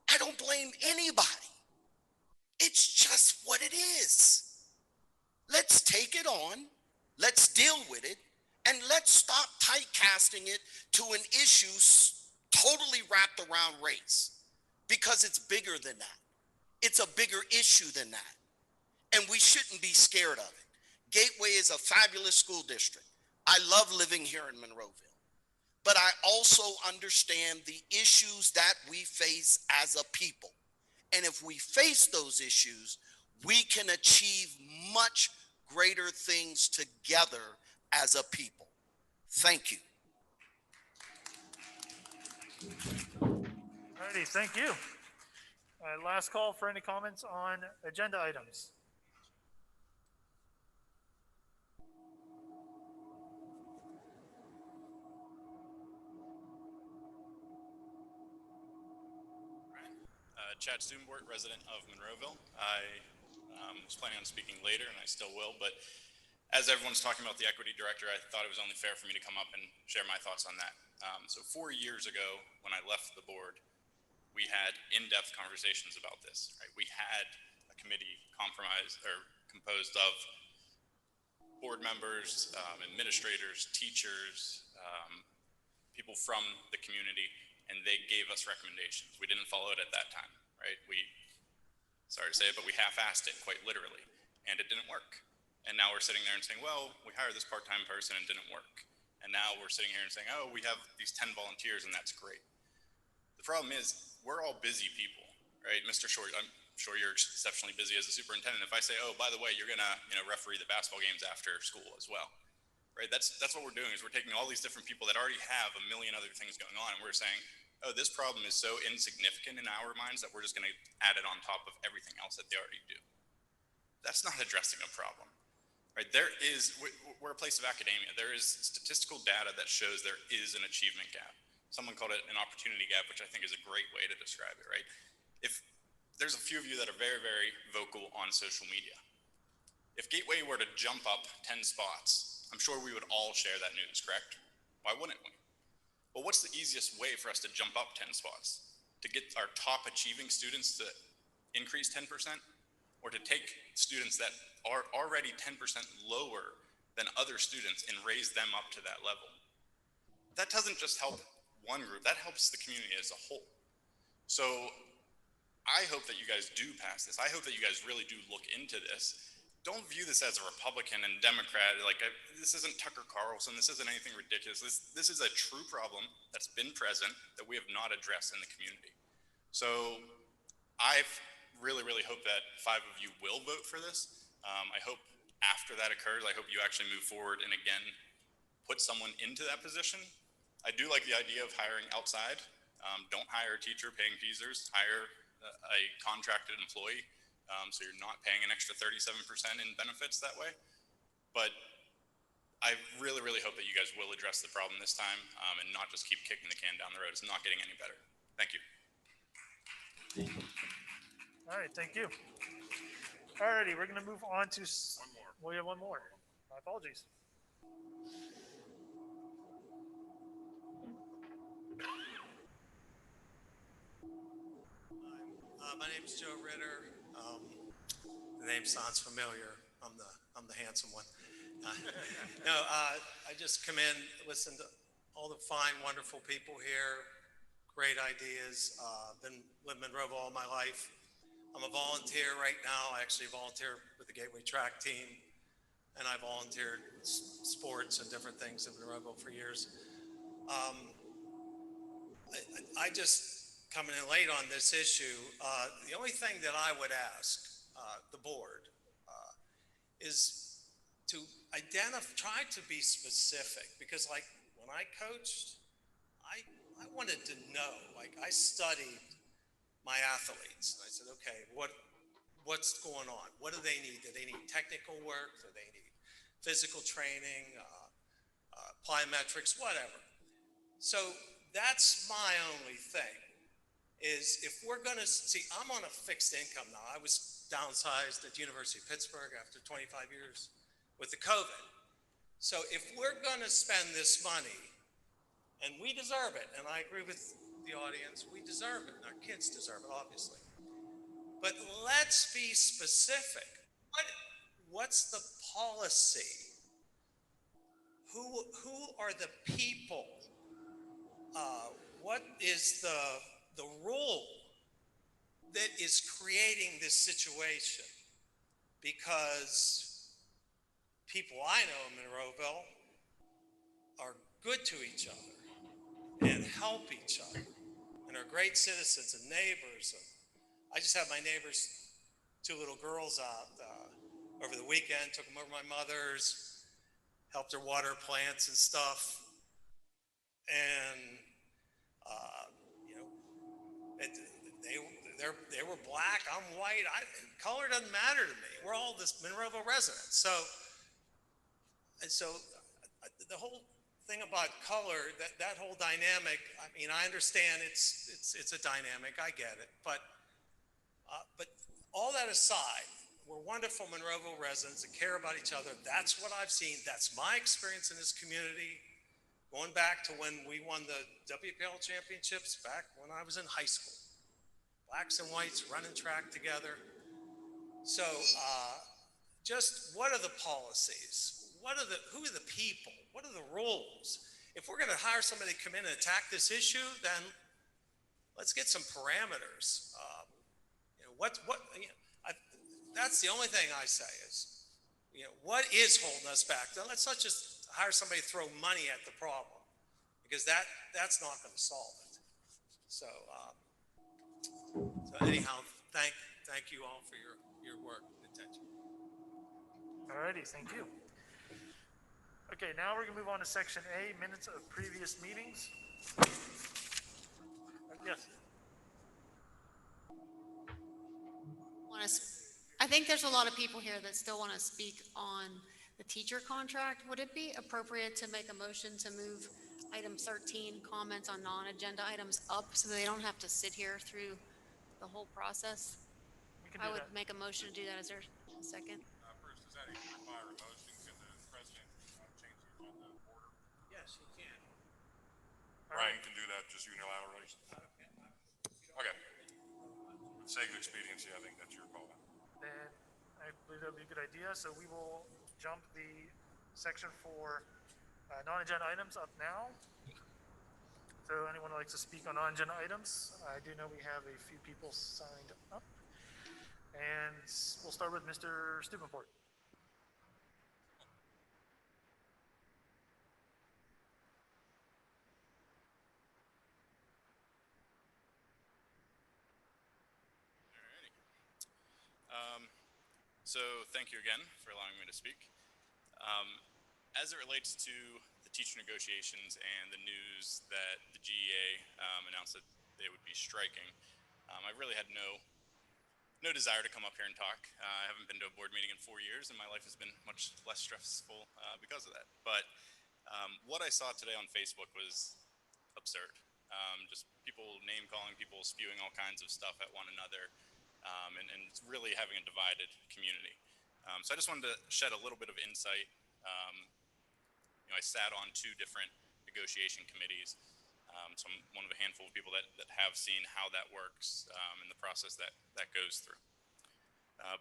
I don't blame anybody. It's just what it is. Let's take it on, let's deal with it, and let's stop typecasting it to an issue totally wrapped around race, because it's bigger than that. It's a bigger issue than that, and we shouldn't be scared of it. Gateway is a fabulous school district. I love living here in Monroeville, but I also understand the issues that we face as a people. And if we face those issues, we can achieve much greater things together as a people. Thank you. Alrighty, thank you. Last call for any comments on agenda items. Chad Stuart, resident of Monroeville. I was planning on speaking later, and I still will, but as everyone's talking about the equity director, I thought it was only fair for me to come up and share my thoughts on that. So 4 years ago, when I left the board, we had in-depth conversations about this, right? We had a committee composed of board members, administrators, teachers, people from the community, and they gave us recommendations. We didn't follow it at that time, right? Sorry to say it, but we half-assed it quite literally, and it didn't work. And now we're sitting there and saying, well, we hired this part-time person and it didn't work. And now we're sitting here and saying, oh, we have these 10 volunteers and that's great. The problem is we're all busy people, right? Mr. Short, I'm sure you're exceptionally busy as a superintendent. If I say, oh, by the way, you're gonna referee the basketball games after school as well, right? That's what we're doing is we're taking all these different people that already have a million other things going on and we're saying, oh, this problem is so insignificant in our minds that we're just gonna add it on top of everything else that they already do. That's not addressing a problem. Right, we're a place of academia. There is statistical data that shows there is an achievement gap. Someone called it an opportunity gap, which I think is a great way to describe it, right? If there's a few of you that are very, very vocal on social media. If Gateway were to jump up 10 spots, I'm sure we would all share that news, correct? Why wouldn't we? Well, what's the easiest way for us to jump up 10 spots? To get our top achieving students to increase 10%? Or to take students that are already 10% lower than other students and raise them up to that level? That doesn't just help one group, that helps the community as a whole. So I hope that you guys do pass this. I hope that you guys really do look into this. Don't view this as a Republican and Democrat, this isn't Tucker Carlson, this isn't anything ridiculous. This is a true problem that's been present that we have not addressed in the community. So I really, really hope that 5 of you will vote for this. I hope after that occurs, I hope you actually move forward and again, put someone into that position. I do like the idea of hiring outside. Don't hire a teacher paying teasers, hire a contracted employee. So you're not paying an extra 37% in benefits that way. But I really, really hope that you guys will address the problem this time and not just keep kicking the can down the road. It's not getting any better. Thank you. All right, thank you. All righty, we're gonna move on to, we have one more. My apologies. My name's Joe Ritter. The name sounds familiar. I'm the handsome one. I just come in, listen to all the fine, wonderful people here. Great ideas. Been living in Monroeville all my life. I'm a volunteer right now. I actually volunteer with the Gateway track team, and I volunteered sports and different things in Monroeville for years. I just coming in late on this issue. The only thing that I would ask the board is to try to be specific, because like when I coached, I wanted to know, like I studied my athletes. And I said, okay, what's going on? What do they need? Do they need technical work? Do they need physical training, plyometrics, whatever? So that's my only thing, is if we're gonna see, I'm on a fixed income now. I was downsized at the University of Pittsburgh after 25 years with the COVID. So if we're gonna spend this money, and we deserve it, and I agree with the audience, we deserve it, and our kids deserve it, obviously. But let's be specific. What's the policy? Who are the people? What is the rule that is creating this situation? Because people I know in Monroeville are good to each other and help each other and are great citizens and neighbors. I just had my neighbors, 2 little girls out over the weekend, took them over to my mother's, helped her water plants and stuff. And, they were black, I'm white, color doesn't matter to me. We're all this Monroeville residents. So the whole thing about color, that whole dynamic, I mean, I understand it's a dynamic, I get it. But all that aside, we're wonderful Monroeville residents that care about each other. That's what I've seen. That's my experience in this community. Going back to when we won the WPL championships back when I was in high school. Blacks and whites running track together. So just what are the policies? Who are the people? What are the rules? If we're going to hire somebody to come in and attack this issue, then let's get some parameters. That's the only thing I say is, what is holding us back? Then let's not just hire somebody to throw money at the problem, because that's not going to solve it. So anyhow, thank you all for your work and attention. Alrighty, thank you. Okay, now we're gonna move on to section A, minutes of previous meetings. Yes. I think there's a lot of people here that still want to speak on the teacher contract. Would it be appropriate to make a motion to move item 13, comments on non-agenda items, up so they don't have to sit here through the whole process? I would make a motion to do that. Is there a second? Bruce, does that require a motion? Can the president change the agenda order? Yes, you can. Brian can do that just unilaterally. Okay. For the sake of expediency, I think that's your call. Then I believe that would be a good idea. So we will jump the section for non-agenda items up now. So anyone who likes to speak on non-agenda items? I do know we have a few people signed up. And we'll start with Mr. Stubenport. So thank you again for allowing me to speak. As it relates to the teacher negotiations and the news that the GEA announced that they would be striking, I really had no desire to come up here and talk. I haven't been to a board meeting in 4 years, and my life has been much less stressful because of that. But what I saw today on Facebook was absurd. Just people name calling, people spewing all kinds of stuff at one another. And it's really having a divided community. So I just wanted to shed a little bit of insight. I sat on 2 different negotiation committees. So I'm one of a handful of people that have seen how that works and the process that goes through.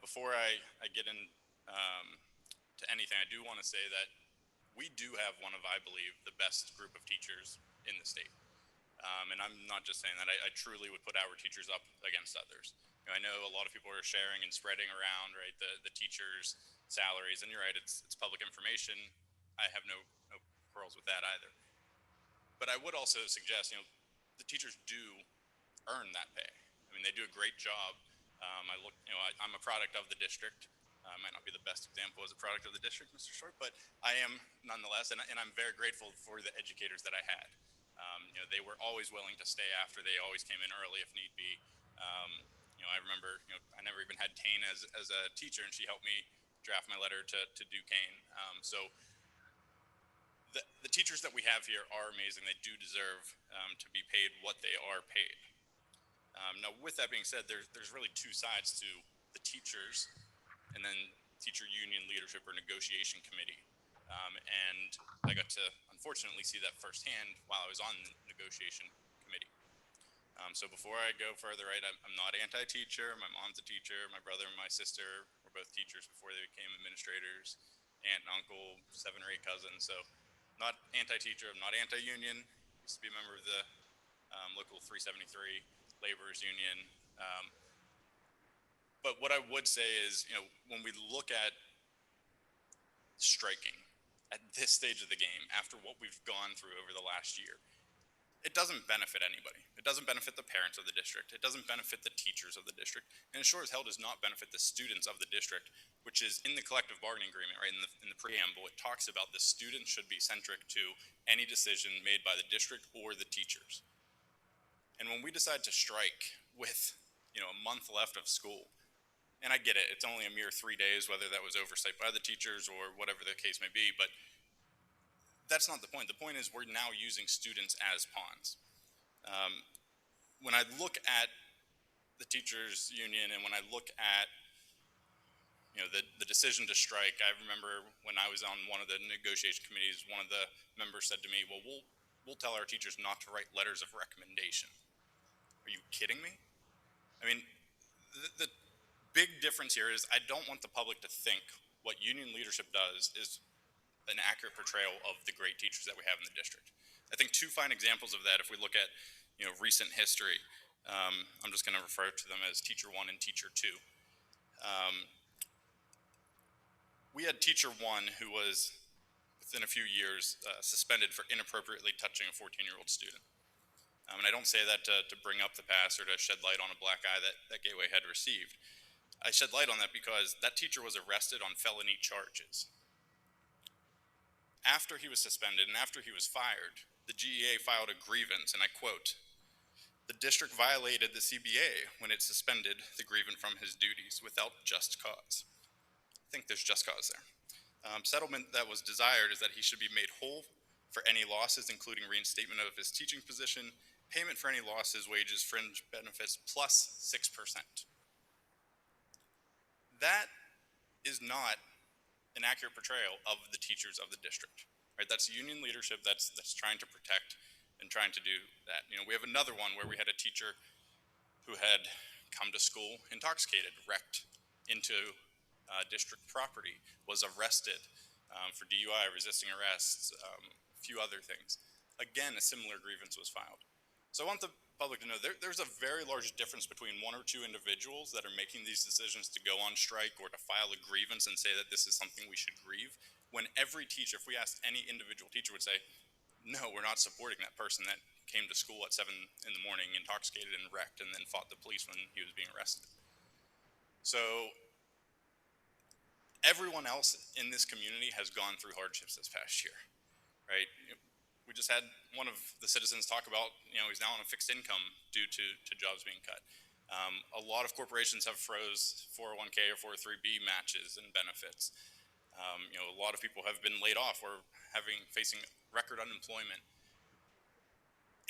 Before I get in to anything, I do want to say that we do have one of, I believe, the best group of teachers in the state. And I'm not just saying that. I truly would put our teachers up against others. I know a lot of people are sharing and spreading around, right, the teachers' salaries, and you're right, it's public information. I have no quarrels with that either. But I would also suggest, the teachers do earn that pay. I mean, they do a great job. I'm a product of the district. Might not be the best example as a product of the district, Mr. Short, but I am nonetheless, and I'm very grateful for the educators that I had. They were always willing to stay after. They always came in early if need be. I remember, I never even had Tane as a teacher, and she helped me draft my letter to Duquesne. So the teachers that we have here are amazing. They do deserve to be paid what they are paid. Now, with that being said, there's really 2 sides to the teachers and then teacher union leadership or negotiation committee. And I got to, unfortunately, see that firsthand while I was on the negotiation committee. So before I go further, right, I'm not anti-teacher. My mom's a teacher. My brother and my sister were both teachers before they became administrators. Aunt and uncle, 7 or 8 cousins. So not anti-teacher. I'm not anti-union. Used to be a member of the local 373 laborers union. But what I would say is, when we look at striking at this stage of the game, after what we've gone through over the last year, it doesn't benefit anybody. It doesn't benefit the parents of the district. It doesn't benefit the teachers of the district. And it sure as hell does not benefit the students of the district, which is in the collective bargaining agreement, right? In the preamble, it talks about the students should be centric to any decision made by the district or the teachers. And when we decide to strike with, a month left of school, and I get it, it's only a mere 3 days, whether that was oversight by the teachers or whatever the case may be, but that's not the point. The point is we're now using students as pawns. When I look at the teachers union and when I look at the decision to strike, I remember when I was on one of the negotiation committees, one of the members said to me, well, we'll tell our teachers not to write letters of recommendation. Are you kidding me? I mean, the big difference here is I don't want the public to think what union leadership does is an accurate portrayal of the great teachers that we have in the district. I think two fine examples of that, if we look at recent history, I'm just going to refer to them as Teacher 1 and Teacher 2. We had Teacher 1 who was, within a few years, suspended for inappropriately touching a 14-year-old student. And I don't say that to bring up the past or to shed light on a black eye that Gateway had received. I shed light on that because that teacher was arrested on felony charges. After he was suspended and after he was fired, the GEA filed a grievance, and I quote, "The district violated the CBA when it suspended the grievant from his duties without just cause." I think there's just cause there. Settlement that was desired is that he should be made whole for any losses, including reinstatement of his teaching position, payment for any losses, wages, fringe benefits, plus 6%. That is not an accurate portrayal of the teachers of the district. Right? That's union leadership that's trying to protect and trying to do that. We have another one where we had a teacher who had come to school intoxicated, wrecked into district property, was arrested for DUI, resisting arrests, a few other things. Again, a similar grievance was filed. So I want the public to know there's a very large difference between one or two individuals that are making these decisions to go on strike or to file a grievance and say that this is something we should grieve, when every teacher, if we asked any individual teacher, would say, no, we're not supporting that person that came to school at 7 in the morning intoxicated and wrecked and then fought the police when he was being arrested. So everyone else in this community has gone through hardships this past year, right? We just had one of the citizens talk about, he's now on a fixed income due to jobs being cut. A lot of corporations have froze 401k or 403b matches and benefits. A lot of people have been laid off or facing record unemployment.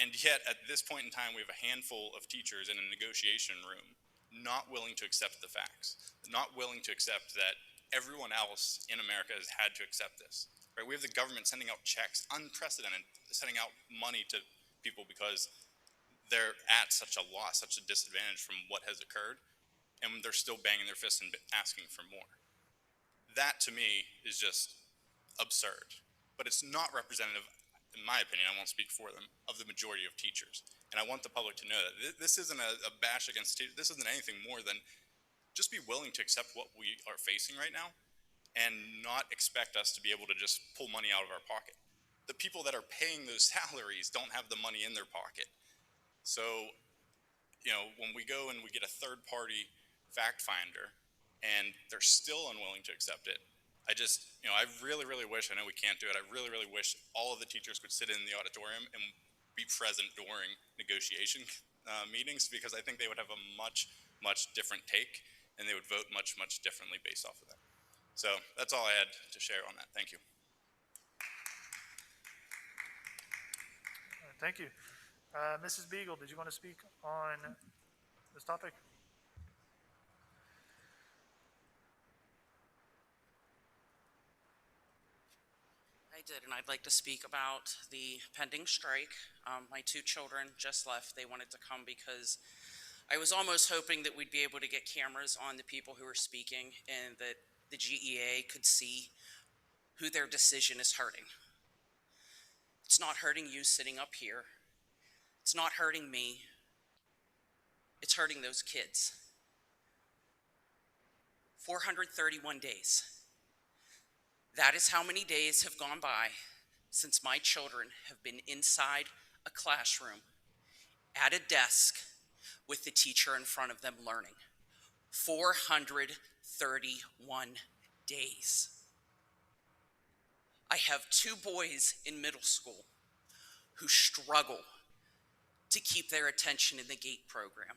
And yet, at this point in time, we have a handful of teachers in a negotiation room not willing to accept the facts, not willing to accept that everyone else in America has had to accept this. Right? We have the government sending out checks, unprecedented, sending out money to people because they're at such a loss, such a disadvantage from what has occurred, and they're still banging their fists and asking for more. That, to me, is just absurd. But it's not representative, in my opinion, I won't speak for them, of the majority of teachers. And I want the public to know that this isn't a bash against teachers. This isn't anything more than just be willing to accept what we are facing right now and not expect us to be able to just pull money out of our pocket. The people that are paying those salaries don't have the money in their pocket. So, when we go and we get a third-party fact finder and they're still unwilling to accept it, I really, really wish, I know we can't do it, I really, really wish all of the teachers could sit in the auditorium and be present during negotiation meetings, because I think they would have a much, much different take, and they would vote much, much differently based off of that. So that's all I had to share on that. Thank you. Thank you. Mrs. Beagle, did you want to speak on this topic? I did, and I'd like to speak about the pending strike. My two children just left. They wanted to come because I was almost hoping that we'd be able to get cameras on the people who are speaking and that the GEA could see who their decision is hurting. It's not hurting you sitting up here. It's not hurting me. It's hurting those kids. 431 days. That is how many days have gone by since my children have been inside a classroom at a desk with the teacher in front of them learning. 431 days. I have two boys in middle school who struggle to keep their attention in the GATE program.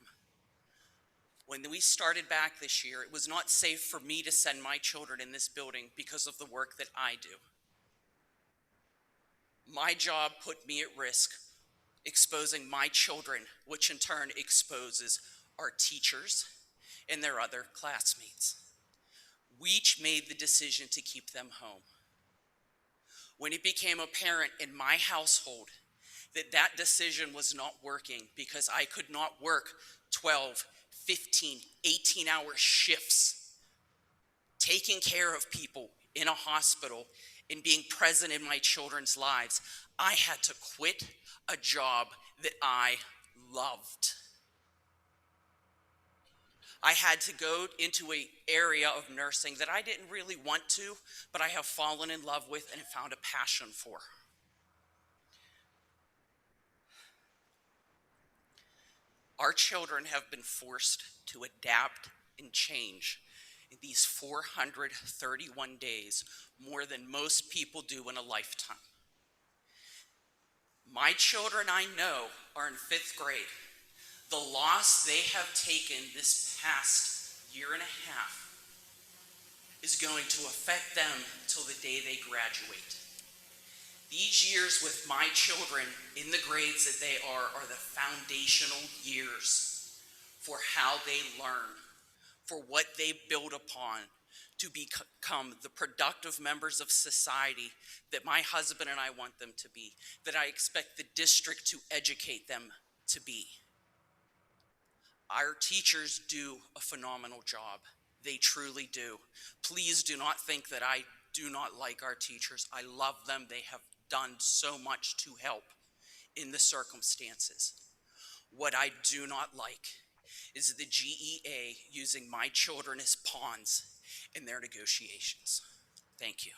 When we started back this year, it was not safe for me to send my children in this building because of the work that I do. My job put me at risk, exposing my children, which in turn exposes our teachers and their other classmates. we each made the decision to keep them home. When it became apparent in my household that that decision was not working because I could not work 12, 15, 18-hour shifts, taking care of people in a hospital and being present in my children's lives, I had to quit a job that I loved. I had to go into an area of nursing that I didn't really want to, but I have fallen in love with and have found a passion for. Our children have been forced to adapt and change in these 431 days, more than most people do in a lifetime. My children, I know, are in 5th grade. The loss they have taken this past year and a half is going to affect them till the day they graduate. These years with my children in the grades that they are the foundational years for how they learn, for what they build upon to become the productive members of society that my husband and I want them to be, that I expect the district to educate them to be. Our teachers do a phenomenal job. They truly do. Please do not think that I do not like our teachers. I love them. They have done so much to help in the circumstances. What I do not like is the GEA using my children as pawns in their negotiations. Thank you.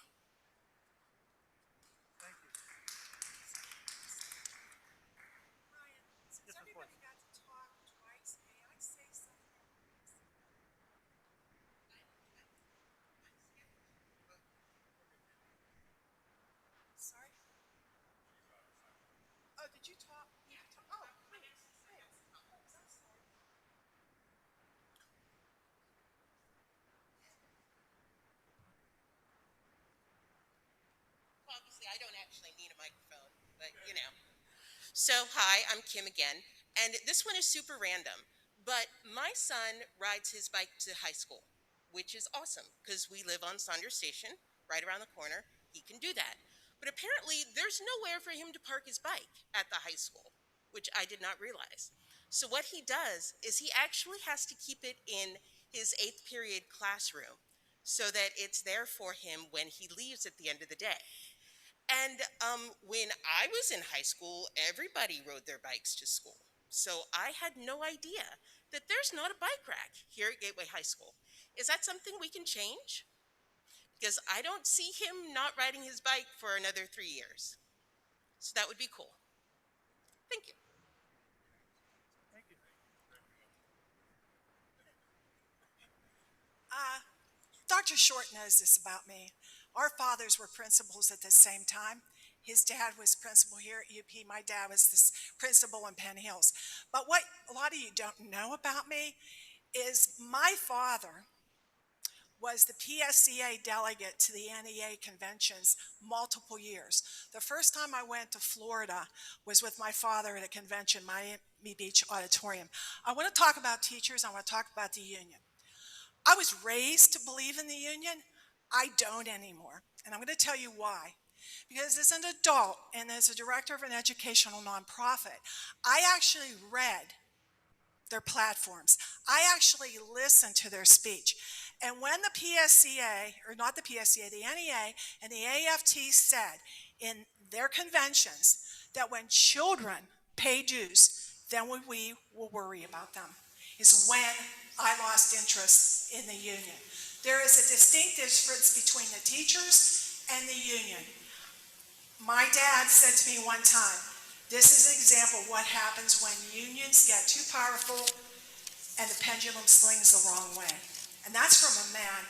Sorry? Oh, did you talk? Oh, please. I'm so sorry. Obviously, I don't actually need a microphone, but you know. So, hi, I'm Kim again, and this one is super random, but my son rides his bike to high school, which is awesome because we live on Saunders Station, right around the corner. He can do that. But apparently, there's nowhere for him to park his bike at the high school, which I did not realize. So, what he does is he actually has to keep it in his 8th period classroom so that it's there for him when he leaves at the end of the day. And when I was in high school, everybody rode their bikes to school. So I had no idea that there's not a bike rack here at Gateway High School. Is that something we can change? Because I don't see him not riding his bike for another 3 years. So that would be cool. Thank you. Dr. Short knows this about me. Our fathers were principals at the same time. His dad was principal here at UP. My dad was the principal in Penn Hills. But what a lot of you don't know about me is my father was the PSCA delegate to the NEA conventions multiple years. The first time I went to Florida was with my father at a convention, Miami Beach Auditorium. I want to talk about teachers. I want to talk about the union. I was raised to believe in the union. I don't anymore. And I'm going to tell you why. Because as an adult and as a director of an educational nonprofit, I actually read their platforms. I actually listened to their speech. And when the PSCA, or not the PSCA, the NEA and the AFT said in their conventions that when children pay dues, then we will worry about them, is when I lost interest in the union. There is a distinct difference between the teachers and the union. My dad said to me one time, this is an example of what happens when unions get too powerful and the pendulum swings the wrong way. And that's from a man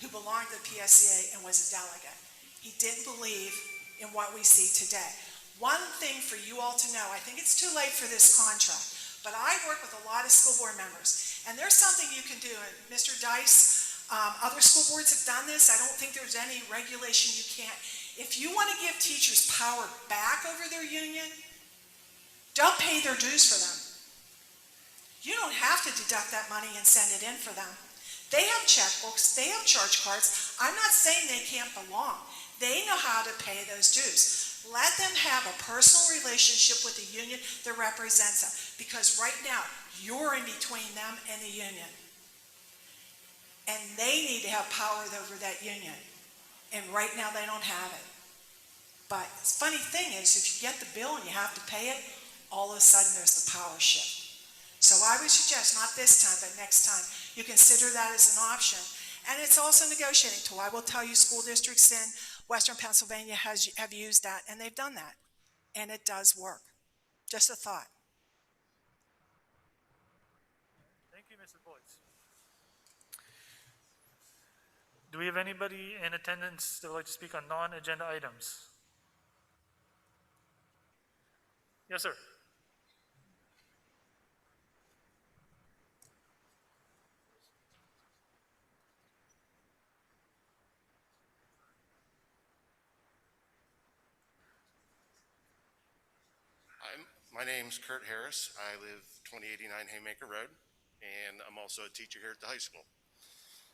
who belonged to the PSCA and was a delegate. He didn't believe in what we see today. One thing for you all to know, I think it's too late for this contract, but I work with a lot of school board members, and there's something you can do. And Mr. Dice, other school boards have done this. I don't think there's any regulation you can't. If you want to give teachers power back over their union, don't pay their dues for them. You don't have to deduct that money and send it in for them. They have checkbooks, they have charge cards. I'm not saying they can't belong. They know how to pay those dues. Let them have a personal relationship with the union that represents them, because right now, you're in between them and the union. And they need to have power over that union. And right now, they don't have it. But the funny thing is, if you get the bill and you have to pay it, all of a sudden there's the power shift. So I would suggest, not this time, but next time, you consider that as an option. And it's also a negotiating tool. I will tell you, school districts in Western Pennsylvania have used that, and they've done that. And it does work. Just a thought. Thank you, Mrs. Boyce. Do we have anybody in attendance that would like to speak on non-agenda items? Yes, sir. My name's Kurt Harris. I live 2089 Haymaker Road, and I'm also a teacher here at the high school.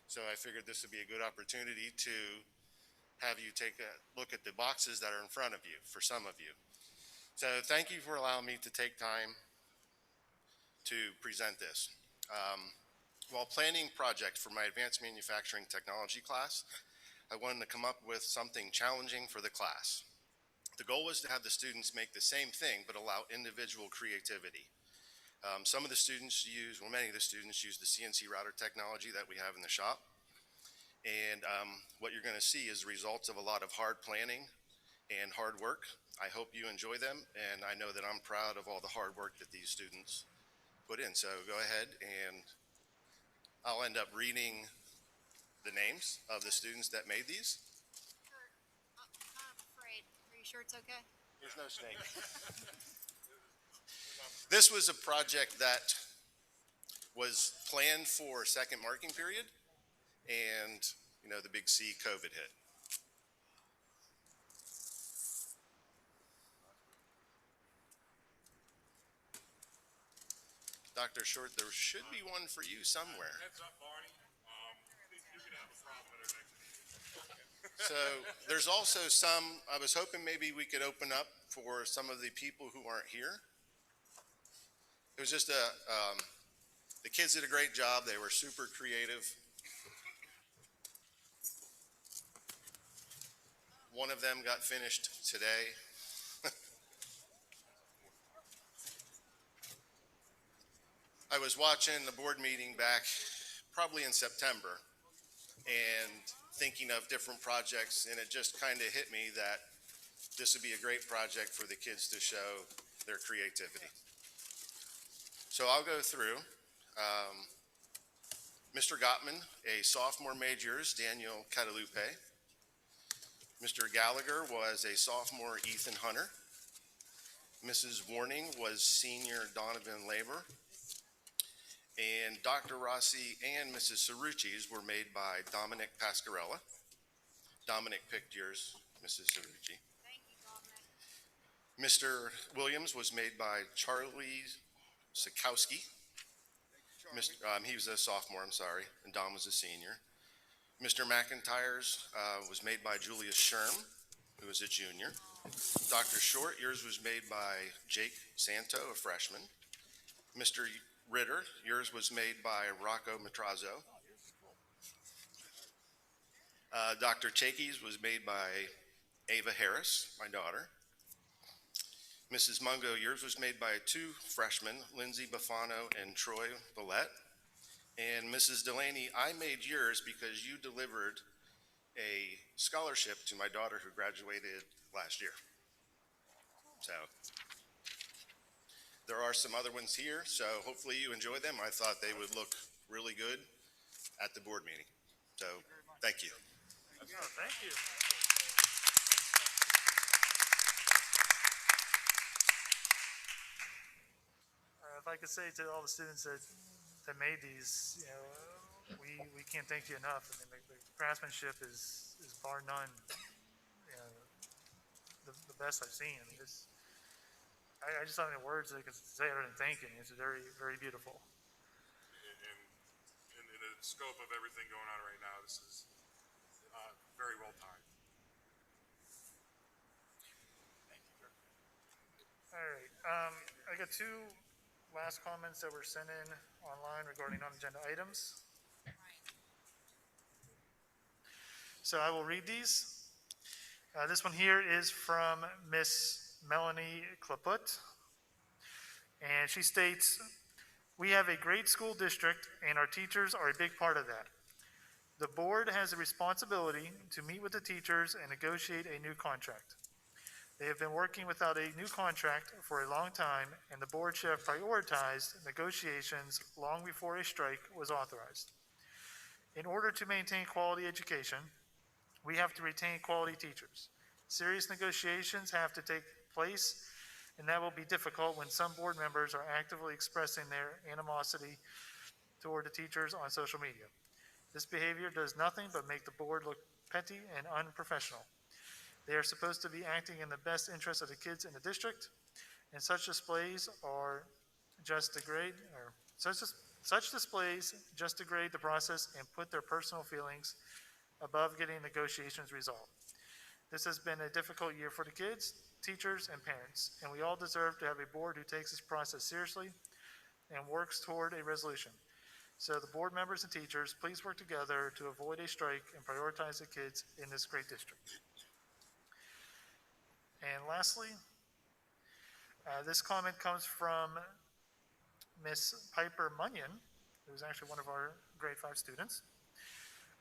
So I figured this would be a good opportunity to have you take a look at the boxes that are in front of you, for some of you. So thank you for allowing me to take time to present this. While planning projects for my advanced manufacturing technology class, I wanted to come up with something challenging for the class. The goal was to have the students make the same thing, but allow individual creativity. Some of the students use, well, many of the students use the CNC router technology that we have in the shop. And what you're going to see is the results of a lot of hard planning and hard work. I hope you enjoy them, and I know that I'm proud of all the hard work that these students put in. So go ahead, and I'll end up reading the names of the students that made these. I'm afraid. Are you sure it's okay? There's no snake. This was a project that was planned for second marking period, and the big C, COVID hit. Dr. Short, there should be one for you somewhere. Heads up, Barney. You could have a problem with her next. So there's also some, I was hoping maybe we could open up for some of the people who aren't here. It was just the kids did a great job. They were super creative. One of them got finished today. I was watching the board meeting back probably in September and thinking of different projects, and it just kind of hit me that this would be a great project for the kids to show their creativity. So I'll go through. Mr. Gottman, a sophomore made yours, Daniel Catalupe. Mr. Gallagher was a sophomore, Ethan Hunter. Mrs. Warning was senior, Donovan Labor. And Dr. Rossi and Mrs. Cerrucci's were made by Dominic Pascarella. Dominic picked yours, Mrs. Cerrucci. Thank you, Dominic. Mr. Williams was made by Charlie Sikowski. He was a sophomore, I'm sorry, and Dom was a senior. Mr. McIntyre's was made by Julius Sherm, who was a junior. Dr. Short, yours was made by Jake Santo, a freshman. Mr. Ritter, yours was made by Rocco Matrazo. Dr. Chakey's was made by Ava Harris, my daughter. Mrs. Mungo, yours was made by two freshmen, Lindsay Bafano and Troy Villette. And Mrs. Delaney, I made yours because you delivered a scholarship to my daughter who graduated last year. So there are some other ones here, so hopefully you enjoy them. I thought they would look really good at the board meeting. So thank you. No, thank you. If I could say to all the students that made these, we can't thank you enough. I mean, the craftsmanship is bar none, the best I've seen. I mean, I just don't have any words that can say other than thank you. It's very, very beautiful. And scope of everything going on right now, this is very well timed. All right, I got two last comments that were sent in online regarding non-agenda items. So I will read these. This one here is from Miss Melanie Klaput, and she states, "We have a great school district and our teachers are a big part of that. The board has a responsibility to meet with the teachers and negotiate a new contract. They have been working without a new contract for a long time, and the board should have prioritized negotiations long before a strike was authorized. In order to maintain quality education, we have to retain quality teachers. Serious negotiations have to take place, and that will be difficult when some board members are actively expressing their animosity toward the teachers on social media. This behavior does nothing but make the board look petty and unprofessional. They are supposed to be acting in the best interest of the kids in the district, and such displays just degrade the process and put their personal feelings above getting negotiations resolved. This has been a difficult year for the kids, teachers, and parents, and we all deserve to have a board who takes this process seriously and works toward a resolution. So the board members and teachers, please work together to avoid a strike and prioritize the kids in this great district." And lastly, this comment comes from Miss Piper Munyon, who's actually one of our grade 5 students.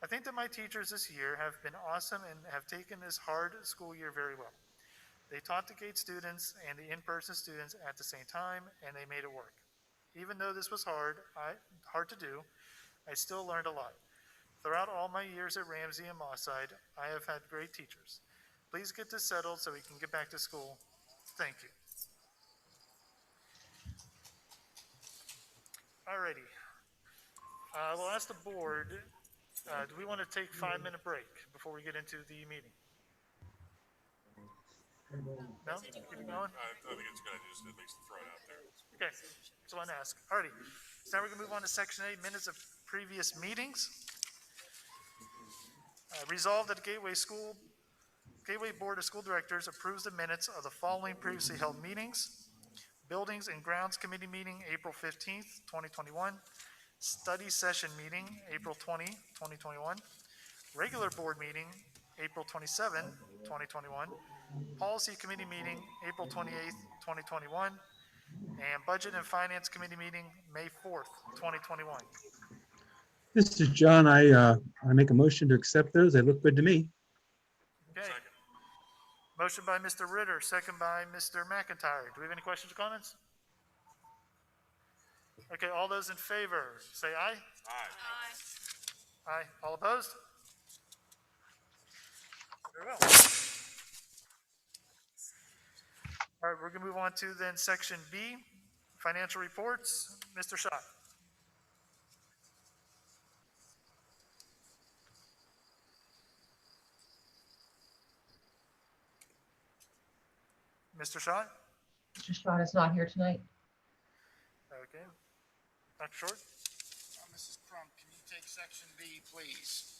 "I think that my teachers this year have been awesome and have taken this hard school year very well. They taught the gate students and the in-person students at the same time, and they made it work. Even though this was hard to do, I still learned a lot. Throughout all my years at Ramsey and Mosside, I have had great teachers. Please get this settled so we can get back to school. Thank you." Alrighty. We'll ask the board, do we want to take a 5-minute break before we get into the meeting? No? Keep it going? I think it's a good idea just to at least throw it out there. Okay, just wanted to ask. Alrighty, so now we're going to move on to section 8, minutes of previous meetings. Resolved that the Gateway Board of School Directors approves the minutes of the following previously held meetings: Buildings and Grounds Committee meeting, April 15th, 2021. Study session meeting, April 20, 2021. Regular board meeting, April 27, 2021. Policy Committee meeting, April 28th, 2021. And Budget and Finance Committee meeting, May 4th, 2021. This is John. I make a motion to accept those. They look good to me. Okay. Motion by Mr. Ritter, second by Mr. McIntyre. Do we have any questions or comments? Okay, all those in favor, say aye. Aye. Aye. All opposed? Very well. All right, we're going to move on to then section B, financial reports. Mr. Schott. Mr. Schott? Mr. Schott is not here tonight. Okay. Dr. Short? Mrs. Crump, can you take section B, please?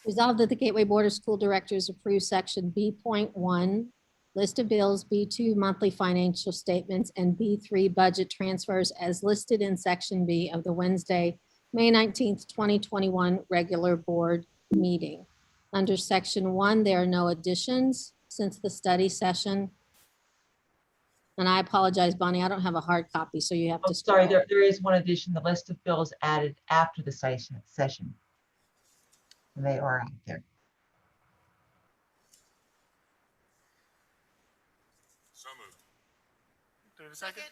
Resolved that the Gateway Board of School Directors approve section B.1, list of bills, B2 monthly financial statements, and B3 budget transfers as listed in section B of the Wednesday, May 19th, 2021 regular board meeting. Under section 1, there are no additions since the study session. And I apologize, Bonnie, I don't have a hard copy, so you have to. Sorry, there is one addition. The list of bills added after the session. And they are out there. So moved. Do we have a second?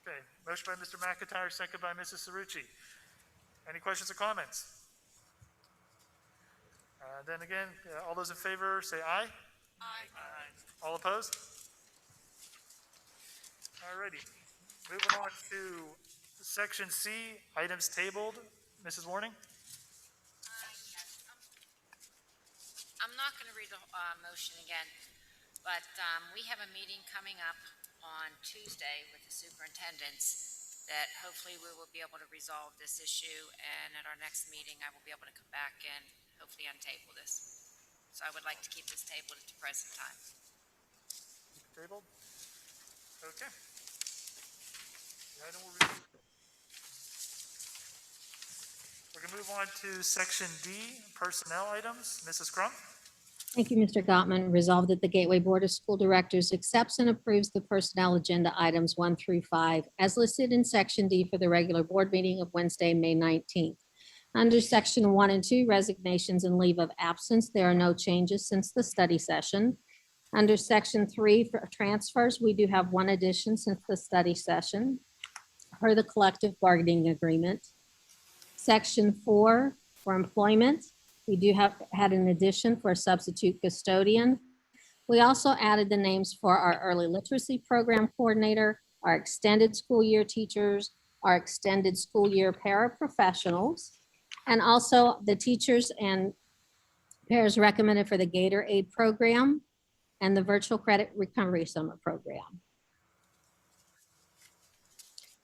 Okay, motion by Mr. McIntyre, second by Mrs. Cerrucci. Any questions or comments? Then again, all those in favor say aye. Aye. All opposed? Alrighty, moving on to section C, items tabled. Mrs. Warning? I'm not going to read the motion again, but we have a meeting coming up on Tuesday with the superintendents that hopefully we will be able to resolve this issue, and at our next meeting, I will be able to come back and hopefully untable this. So I would like to keep this tabled at the present time. Tabled? Okay. The item will be- We're gonna move on to section D, personnel items. Mrs. Crum? Thank you, Mr. Gottman. Resolved that the Gateway Board of School Directors accepts and approves the personnel agenda items 1 through 5 as listed in Section D for the regular board meeting of Wednesday, May 19th. Under Section 1 and 2, resignations and leave of absence, there are no changes since the study session. Under Section 3 for transfers, we do have one addition since the study session per the collective bargaining agreement. Section 4 for employment, we do have had an addition for a substitute custodian. We also added the names for our early literacy program coordinator, our extended school year teachers, our extended school year paraprofessionals, and also the teachers and pairs recommended for the Gator Aid program and the virtual credit recovery summer program.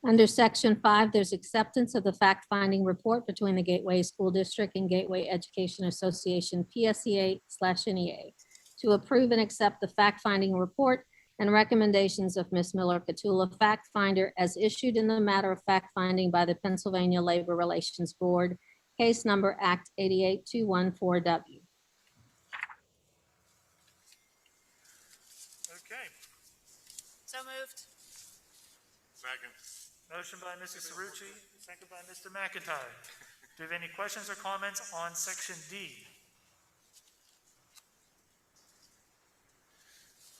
Under Section 5, there's acceptance of the fact-finding report between the Gateway School District and Gateway Education Association, PSEA/NEA, to approve and accept the fact-finding report and recommendations of Ms. Miller-Catula, fact finder, as issued in the matter of fact-finding by the Pennsylvania Labor Relations Board, case number Act 88214W. Okay. So moved. Second. Motion by Mrs. Cerrucci, second by Mr. McIntyre. Do you have any questions or comments on section D?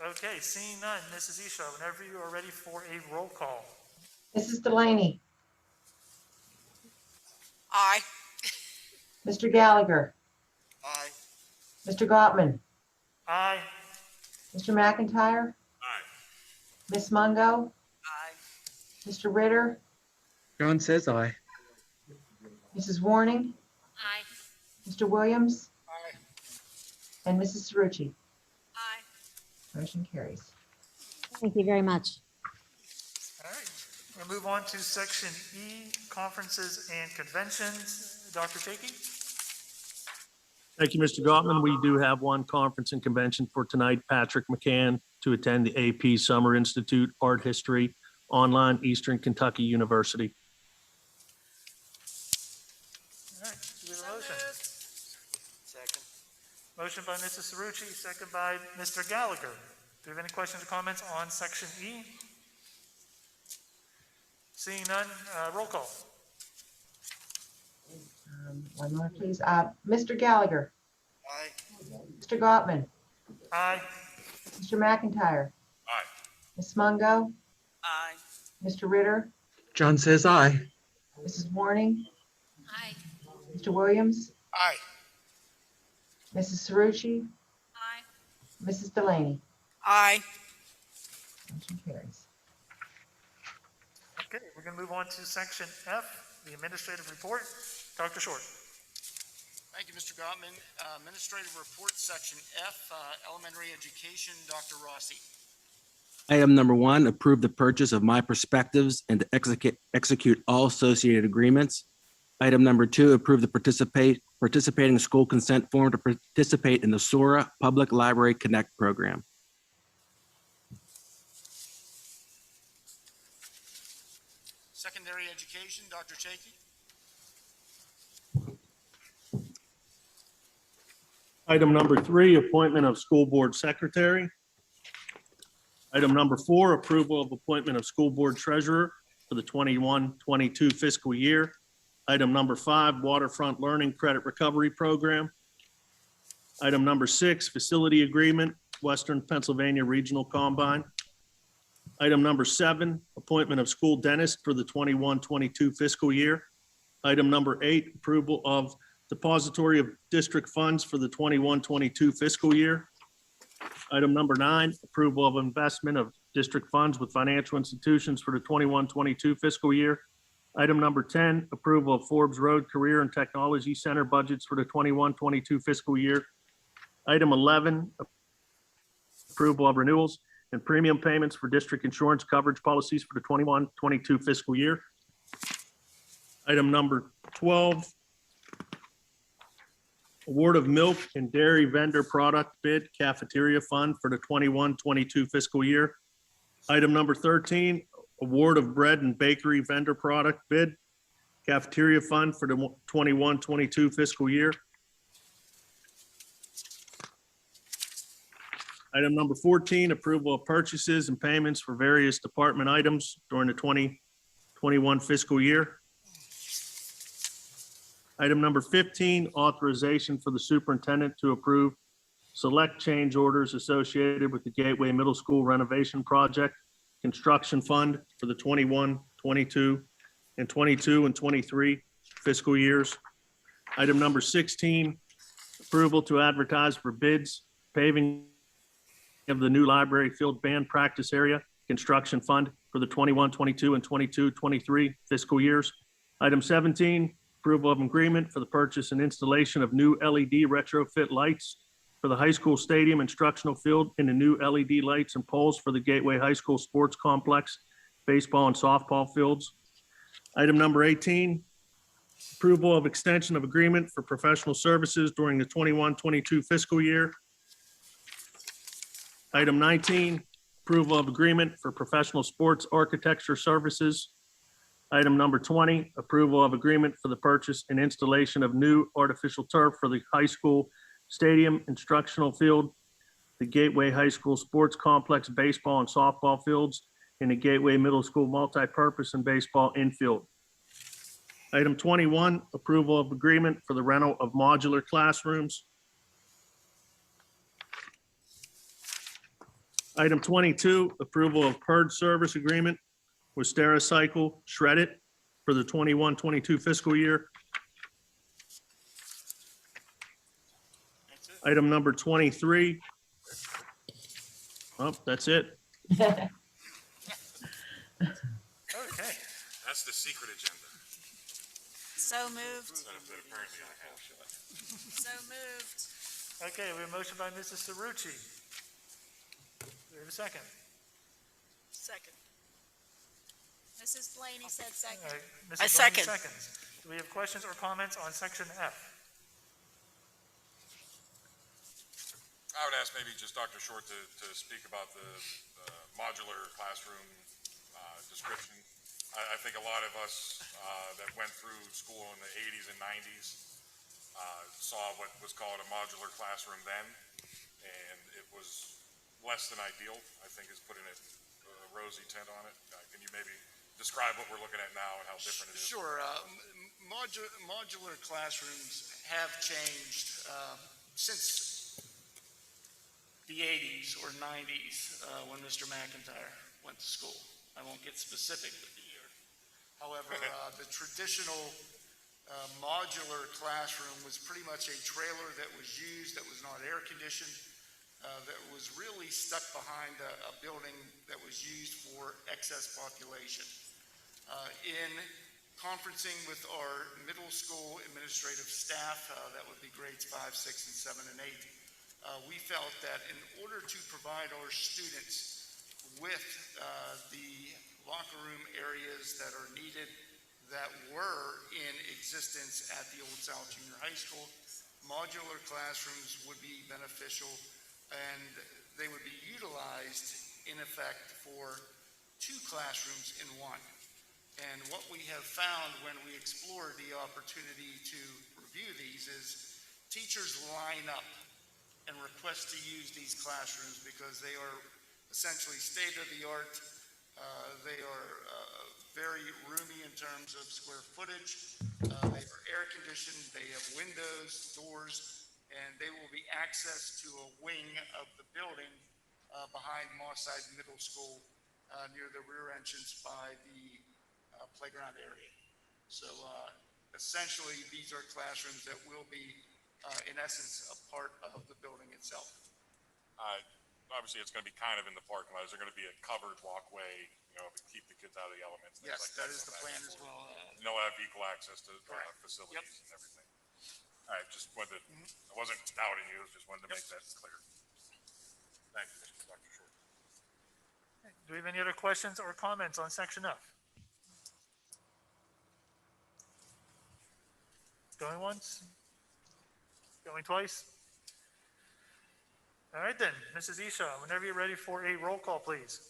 Okay, seeing none, Mrs. Isha, whenever you are ready for a roll call. Mrs. Delaney, Aye. Mr. Gallagher, Aye. Mr. Gottman, Aye. Mr. McIntyre, Aye. Ms. Mungo, Aye. Mr. Ritter, John says aye. Mrs. Warning, Aye. Mr. Williams, Aye. and Mrs. Cerrucci. Aye. Motion carries. Thank you very much. All right, we'll move on to section E, conferences and conventions. Dr. Chakey? Thank you, Mr. Gottman. We do have one conference and convention for tonight. Patrick McCann to attend the AP Summer Institute Art History online, Eastern Kentucky University. All right, do we have a motion? Second. Motion by Mrs. Cerrucci, second by Mr. Gallagher. Do you have any questions or comments on section E? Seeing none, roll call. One more, please. Mr. Gallagher, Aye. Mr. Gottman, Aye. Mr. McIntyre, Aye. Ms. Mungo, Aye. Mr. Ritter, John says aye. Mrs. Warning, Aye. Mr. Williams, Aye. Mrs. Cerrucci, Aye. Mrs. Delaney. Aye. Motion carries. Okay, we're going to move on to section F, the administrative report. Dr. Short. Thank you, Mr. Gottman. Administrative report, section F, elementary education, Dr. Rossi. Item number 1, approve the purchase of My Perspectives and to execute all associated agreements. Item number 2, approve the participating school consent form to participate in the SORA Public Library Connect program. Secondary education, Dr. Chakey. Item number 3, appointment of school board secretary. Item number 4, approval of appointment of school board treasurer for the 21-22 fiscal year. Item number 5, waterfront learning credit recovery program. Item number 6, facility agreement, Western Pennsylvania Regional Combine. Item number 7, appointment of school dentist for the 21-22 fiscal year. Item number 8, approval of depository of district funds for the 21-22 fiscal year. Item number 9, approval of investment of district funds with financial institutions for the 21-22 fiscal year. Item number 10, approval of Forbes Road Career and Technology Center budgets for the 21-22 fiscal year. Item 11, approval of renewals and premium payments for district insurance coverage policies for the 21-22 fiscal year. Item number 12, award of milk and dairy vendor product bid cafeteria fund for the 21-22 fiscal year. Item number 13, award of bread and bakery vendor product bid cafeteria fund for the 21-22 fiscal year. Item number 14, approval of purchases and payments for various department items during the 2021 fiscal year. Item number 15, authorization for the superintendent to approve select change orders associated with the Gateway Middle School renovation project construction fund for the 21, 22, and 22 and 23 fiscal years. Item number 16, approval to advertise for bids, paving of the new library field band practice area construction fund for the 21, 22, and 22, 23 fiscal years. Item 17, approval of agreement for the purchase and installation of new LED retrofit lights for the high school stadium instructional field and the new LED lights and poles for the Gateway High School Sports Complex, baseball and softball fields. Item number 18, approval of extension of agreement for professional services during the 21-22 fiscal year. Item 19, approval of agreement for professional sports architecture services. Item number 20, approval of agreement for the purchase and installation of new artificial turf for the high school stadium instructional field, the Gateway High School Sports Complex baseball and softball fields, and the Gateway Middle School multi-purpose and baseball infield. Item 21, approval of agreement for the rental of modular classrooms. Item 22, approval of purge service agreement with Stericycle Shredded for the 21-22 fiscal year. Item number 23. Oh, that's it. Okay. That's the secret agenda. So moved. That apparently I have. So moved. Okay, we have a motion by Mrs. Cerrucci. Do we have a second? Second. Mrs. Blaney said second. All right, Mrs. Blaney seconds. Do we have questions or comments on section F? I would ask maybe just Dr. Short to speak about the modular classroom description. I think a lot of us that went through school in the 80s and 90s saw what was called a modular classroom then, and it was less than ideal, I think, is putting a rosy tint on it. Can you maybe describe what we're looking at now and how different it is? Sure. Modular classrooms have changed since the 80s or 90s when Mr. McIntyre went to school. I won't get specific with the year. However, the traditional modular classroom was pretty much a trailer that was used, that was not air conditioned, that was really stuck behind a building that was used for excess population. In conferencing with our middle school administrative staff, that would be grades 5, 6, and 7, and 8, we felt that in order to provide our students with the locker room areas that are needed, that were in existence at the Old South Junior High School, modular classrooms would be beneficial, and they would be utilized in effect for 2 classrooms in 1. And what we have found when we explore the opportunity to review these is teachers line up and request to use these classrooms because they are essentially state-of-the-art. They are very roomy in terms of square footage. They are air-conditioned. They have windows, doors, and they will be accessed to a wing of the building behind Mosside Middle School near the rear entrance by the playground area. So essentially, these are classrooms that will be, in essence, a part of the building itself. Obviously, it's going to be kind of in the parking lot. Is there going to be a covered walkway, to keep the kids out of the elements? Yes, like that is the plan as well. They'll have equal access to facilities and everything. All right, just wanted to, I wasn't doubting you, just wanted to make that clear. Thank you, Dr. Short. Do we have any other questions or comments on section F? Going once? Going twice? All right then, Mrs. Isha, whenever you're ready for a roll call, please.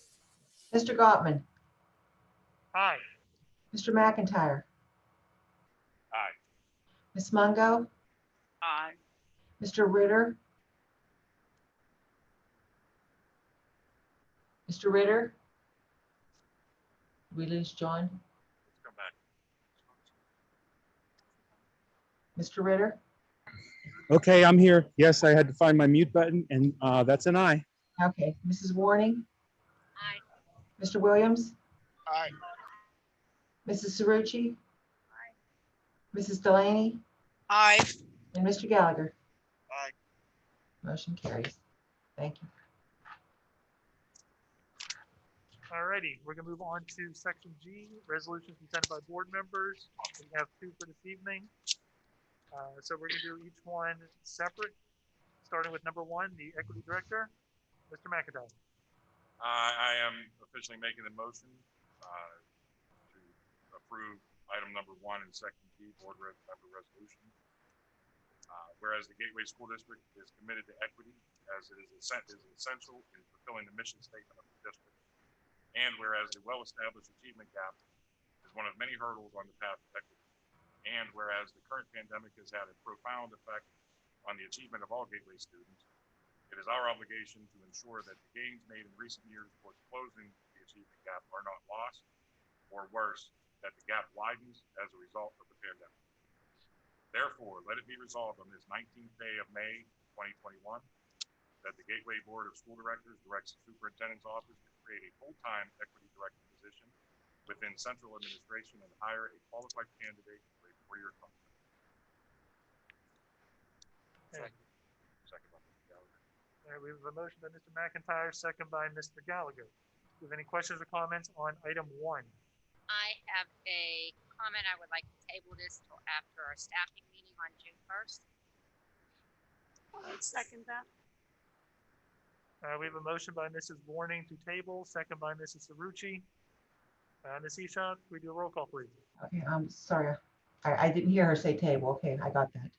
Mr. Gottman, Aye. Mr. McIntyre, Aye. Ms. Mungo, Aye. Mr. Ritter, Mr. Ritter? Did we lose John? Let's come back. Mr. Ritter? Okay, I'm here. Yes, I had to find my mute button, and that's an aye. Okay, Mrs. Warning? Aye. Mr. Williams? Aye. Mrs. Cerrucci? Mrs. Delaney? Aye. And Mr. Gallagher? Aye. Motion carries. Thank you. All righty, we're gonna move on to section G, resolutions presented by board members. We have two for this evening. So we're gonna do each one separate, starting with number one, the equity director, Mr. McIntyre. I am officially making the motion to approve item number 1 in section G, board member resolution. Whereas the Gateway School District is committed to equity as it is essential in fulfilling the mission statement of the district. And whereas the well-established achievement gap is one of many hurdles on the path to equity. And whereas the current pandemic has had a profound effect on the achievement of all Gateway students, it is our obligation to ensure that the gains made in recent years towards closing the achievement gap are not lost, or worse, that the gap widens as a result of the pandemic. Therefore, let it be resolved on this 19th day of May 2021 that the Gateway Board of School Directors directs the Superintendent's Office to create a full-time equity director position within central administration and hire a qualified candidate for a 4-year contract. Second by Mr. Gallagher. All right, we have a motion by Mr. McIntyre, second by Mr. Gallagher. Do you have any questions or comments on item 1? I have a comment. I would like to table this till after our staffing meeting on June 1st. I'd second that. We have a motion by Mrs. Warning to table, second by Mrs. Cerrucci. Ms. Isha, can we do a roll call, please? Okay, I'm sorry. I didn't hear her say table. Okay, I got that.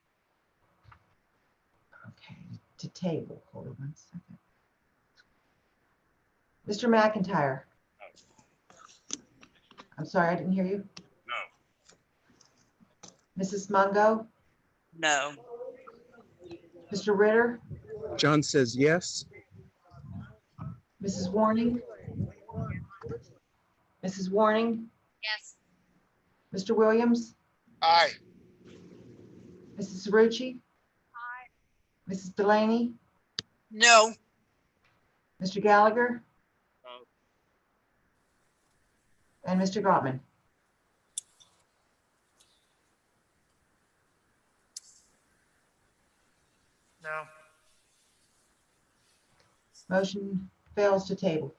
Okay, to table. Hold on 1 second. Mr. McIntyre? I'm sorry, I didn't hear you. No. Mrs. Mungo? No. Mr. Ritter? John says yes. Mrs. Warning? Mrs. Warning? Yes. Mr. Williams? Aye. Mrs. Cerrucci? Aye. Mrs. Delaney? No. Mr. Gallagher? No. And Mr. Gottman? No. Motion fails to table.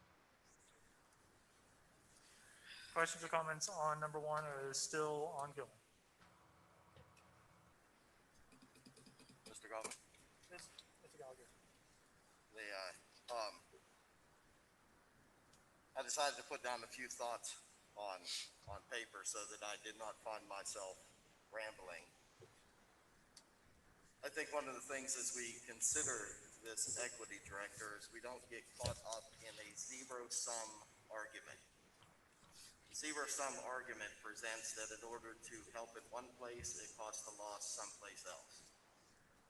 Questions or comments on number 1 or is still ongoing? Mr. Gottman, Mr. Gallagher. I decided to put down a few thoughts on paper so that I did not find myself rambling. I think one of the things as we consider this equity director is we don't get caught up in a zero-sum argument. The zero-sum argument presents that in order to help in one place, it costs a loss someplace else.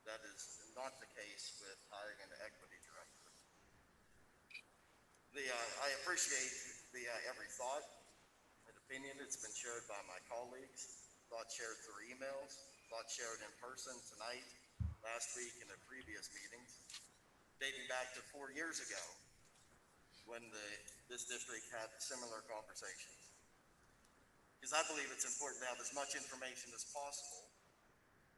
That is not the case with hiring an equity director. I appreciate every thought and opinion that's been shared by my colleagues, thoughts shared through emails, thoughts shared in person tonight, last week, and at previous meetings, dating back to 4 years ago when this district had similar conversations. Because I believe it's important to have as much information as possible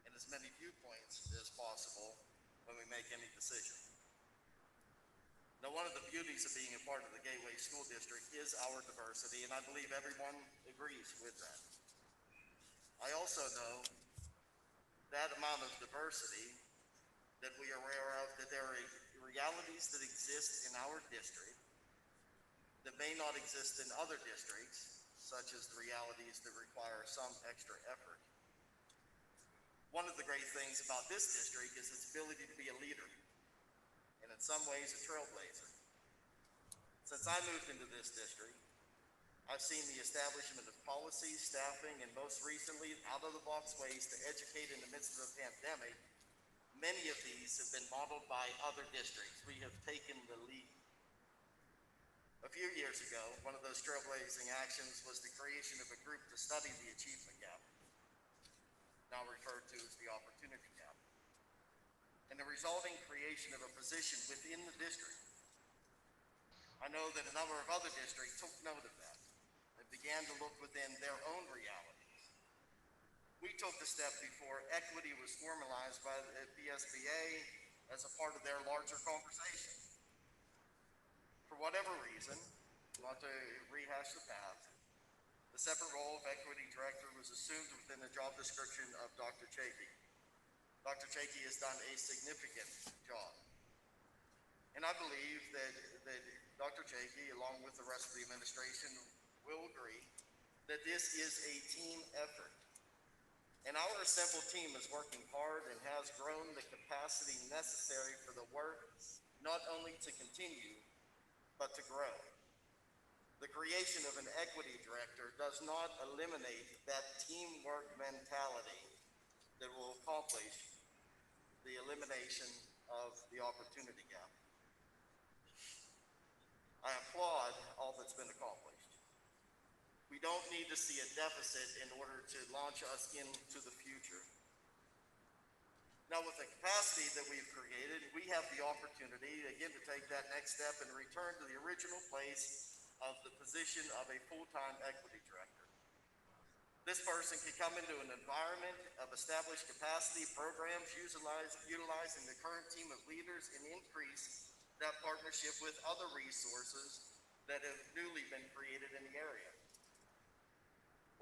and as many viewpoints as possible when we make any decision. Now, one of the beauties of being a part of the Gateway School District is our diversity, and I believe everyone agrees with that. I also know that amount of diversity that we are aware of, that there are realities that exist in our district that may not exist in other districts, such as the realities that require some extra effort. One of the great things about this district is its ability to be a leader, and in some ways a trailblazer. Since I moved into this district, I've seen the establishment of policies, staffing, and most recently, out-of-the-box ways to educate in the midst of a pandemic. Many of these have been modeled by other districts. We have taken the lead. A few years ago, one of those trailblazing actions was the creation of a group to study the achievement gap, now referred to as the opportunity gap, and the resulting creation of a position within the district. I know that a number of other districts took note of that and began to look within their own realities. We took the step before equity was formalized by the BSBA as a part of their larger conversation. For whatever reason, not to rehash the past, the separate role of equity director was assumed within the job description of Dr. Chakey. Dr. Chakey has done a significant job. And I believe that Dr. Chakey, along with the rest of the administration, will agree that this is a team effort. And our assembled team is working hard and has grown the capacity necessary for the work not only to continue, but to grow. The creation of an equity director does not eliminate that teamwork mentality that will accomplish the elimination of the opportunity gap. I applaud all that's been accomplished. We don't need to see a deficit in order to launch us into the future. Now, with the capacity that we've created, we have the opportunity, again, to take that next step and return to the original place of the position of a full-time equity director. This person can come into an environment of established capacity programs, utilizing the current team of leaders, and increase that partnership with other resources that have newly been created in the area.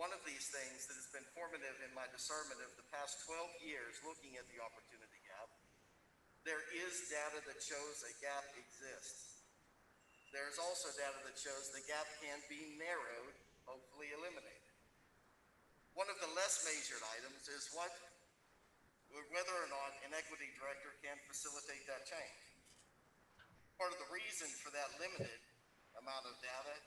One of these things that has been formative in my discernment of the past 12 years looking at the opportunity gap, there is data that shows a gap exists. There's also data that shows the gap can be narrowed, hopefully eliminated. One of the less measured items is whether or not an equity director can facilitate that change. Part of the reason for that limited amount of data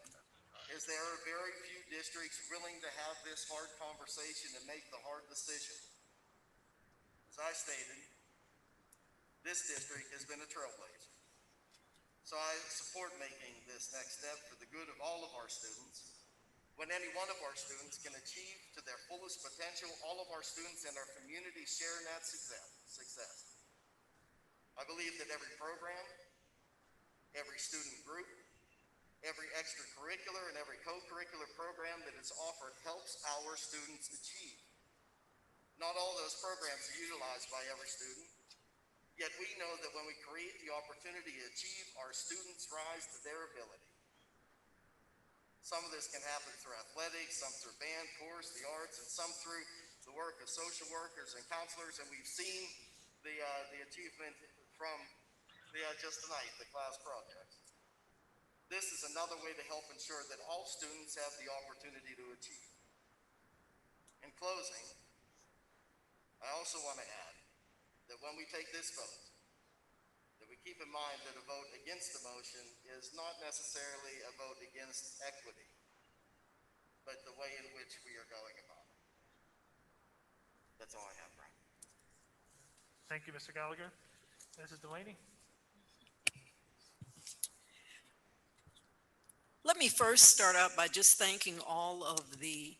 is there are very few districts willing to have this hard conversation and make the hard decision. As I stated, this district has been a trailblazer. So I support making this next step for the good of all of our students. When any one of our students can achieve to their fullest potential, all of our students and our community share in that success. I believe that every program, every student group, every extracurricular and every co-curricular program that is offered helps our students achieve. Not all those programs are utilized by every student, yet we know that when we create the opportunity to achieve, our students rise to their ability. Some of this can happen through athletics, some through band, chorus, the arts, and some through the work of social workers and counselors, and we've seen the achievement from just tonight, the class projects. This is another way to help ensure that all students have the opportunity to achieve. In closing, I also want to add that when we take this vote, that we keep in mind that a vote against the motion is not necessarily a vote against equity, but the way in which we are going about it. That's all I have, Brian. Thank you, Mr. Gallagher. Mrs. Delaney? Let me first start out by just thanking all of the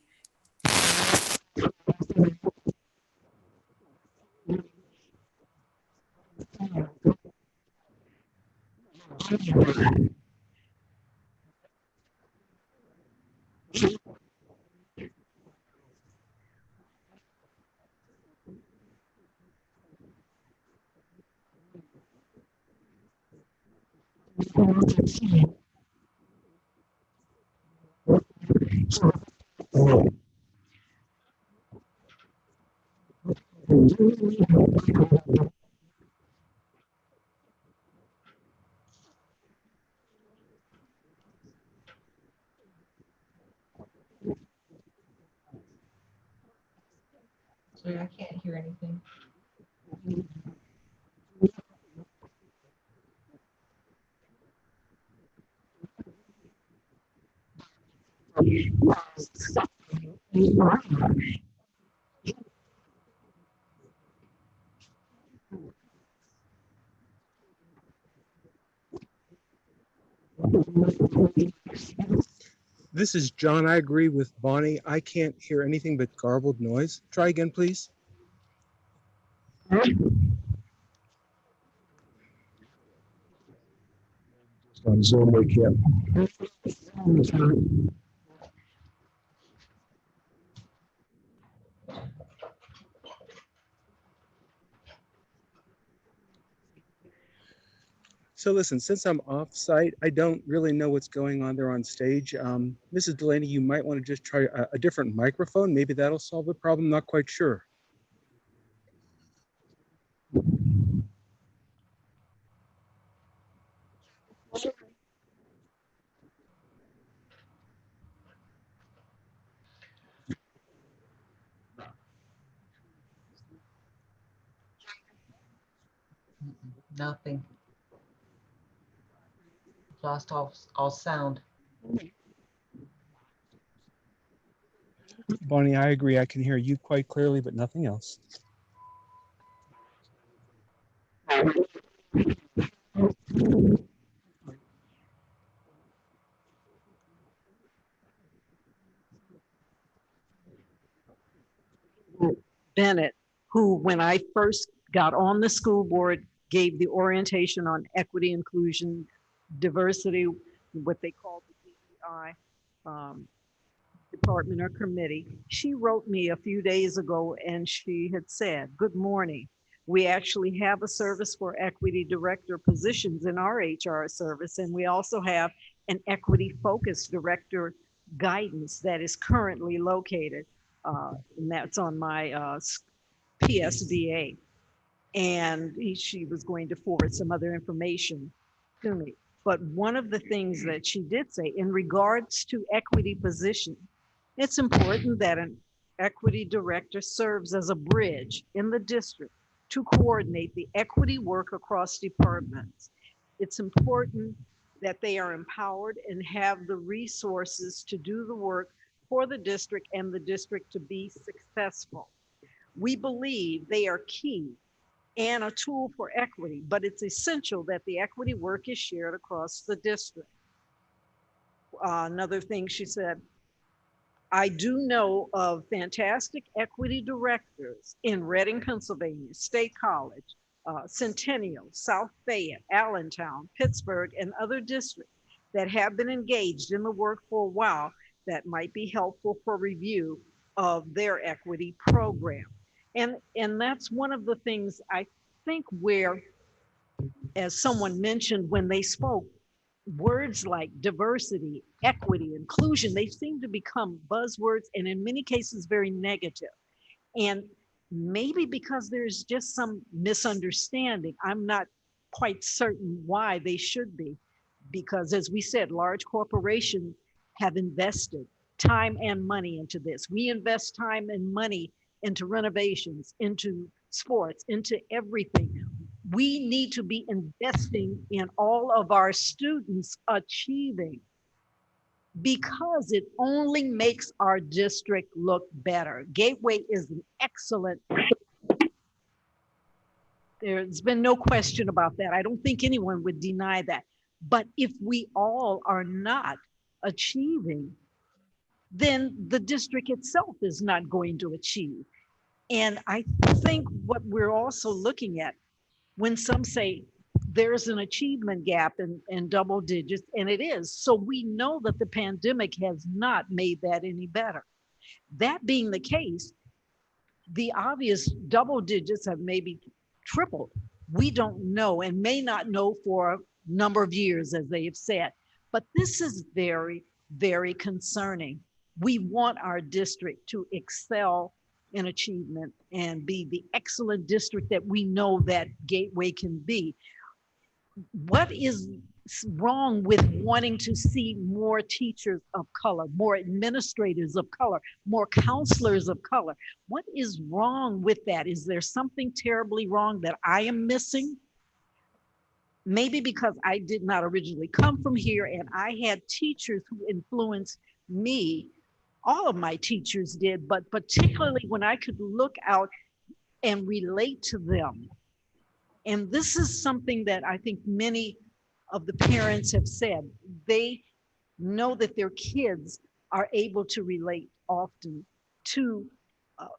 Sorry, I can't hear anything. This is John. I agree with Bonnie. I can't hear anything but garbled noise. Try again, please. On Zoom, we can't. So listen, since I'm off-site, I don't really know what's going on there on stage. Mrs. Delaney, you might want to just try a different microphone. Maybe that'll solve the problem. Not quite sure. Nothing. Lost all sound. Bonnie, I agree. I can hear you quite clearly, but nothing else. Bennett, who, when I first got on the school board, gave the orientation on equity, inclusion, diversity, what they call the DEI department or committee. She wrote me a few days ago and she had said, "Good morning. We actually have a service for equity director positions in our HR service, and we also have an equity focused director guidance that is currently located. And that's on my PSDA." And she was going to forward some other information to me. But one of the things that she did say in regards to equity position, it's important that an equity director serves as a bridge in the district to coordinate the equity work across departments. It's important that they are empowered and have the resources to do the work for the district and the district to be successful. We believe they are key and a tool for equity, but it's essential that the equity work is shared across the district. Another thing she said, "I do know of fantastic equity directors in Reading, Pennsylvania, State College, Centennial, South Fayette, Allentown, Pittsburgh, and other districts that have been engaged in the work for a while that might be helpful for review of their equity program." And that's one of the things I think where, as someone mentioned when they spoke, words like diversity, equity, inclusion, they seem to become buzzwords and in many cases very negative. And maybe because there's just some misunderstanding, I'm not quite certain why they should be. Because as we said, large corporations have invested time and money into this. We invest time and money into renovations, into sports, into everything. We need to be investing in all of our students achieving, because it only makes our district look better. Gateway is an excellent, there's been no question about that. I don't think anyone would deny that. But if we all are not achieving, then the district itself is not going to achieve. And I think what we're also looking at, when some say there's an achievement gap in double digits, and it is. So we know that the pandemic has not made that any better. That being the case, the obvious double digits have maybe tripled. We don't know and may not know for a number of years, as they have said. But this is very, very concerning. We want our district to excel in achievement and be the excellent district that we know that Gateway can be. What is wrong with wanting to see more teachers of color, more administrators of color, more counselors of color? What is wrong with that? Is there something terribly wrong that I am missing? Maybe because I did not originally come from here and I had teachers who influenced me. All of my teachers did, but particularly when I could look out and relate to them. And this is something that I think many of the parents have said. They know that their kids are able to relate often to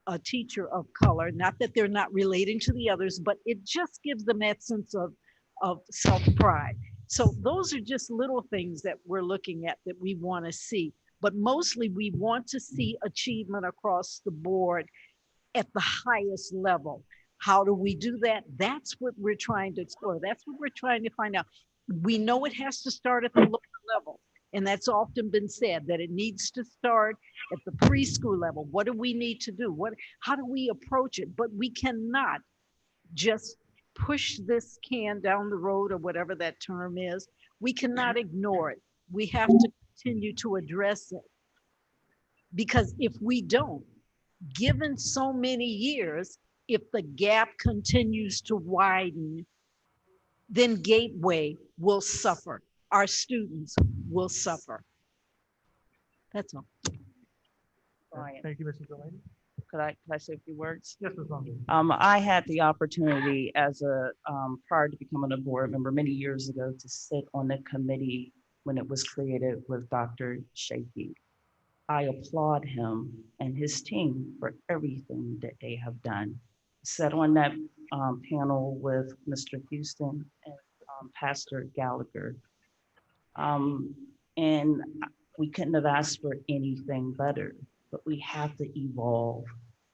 a teacher of color. Not that they're not relating to the others, but it just gives them that sense of self-pride. So those are just little things that we're looking at that we want to see. But mostly we want to see achievement across the board at the highest level. How do we do that? That's what we're trying to explore. That's what we're trying to find out. We know it has to start at the local level. And that's often been said, that it needs to start at the preschool level. What do we need to do? How do we approach it? But we cannot just push this can down the road, or whatever that term is. We cannot ignore it. We have to continue to address it. Because if we don't, given so many years, if the gap continues to widen, then Gateway will suffer. Our students will suffer. That's all. Brian. Thank you, Mrs. Delaney. Could I say a few words? Yes, Ms. Lundy. I had the opportunity as prior to becoming a board member many years ago to sit on the committee when it was created with Dr. Shaky. I applaud him and his team for everything that they have done. Sat on that panel with Mr. Houston and Pastor Gallagher. And we couldn't have asked for anything better, but we have to evolve.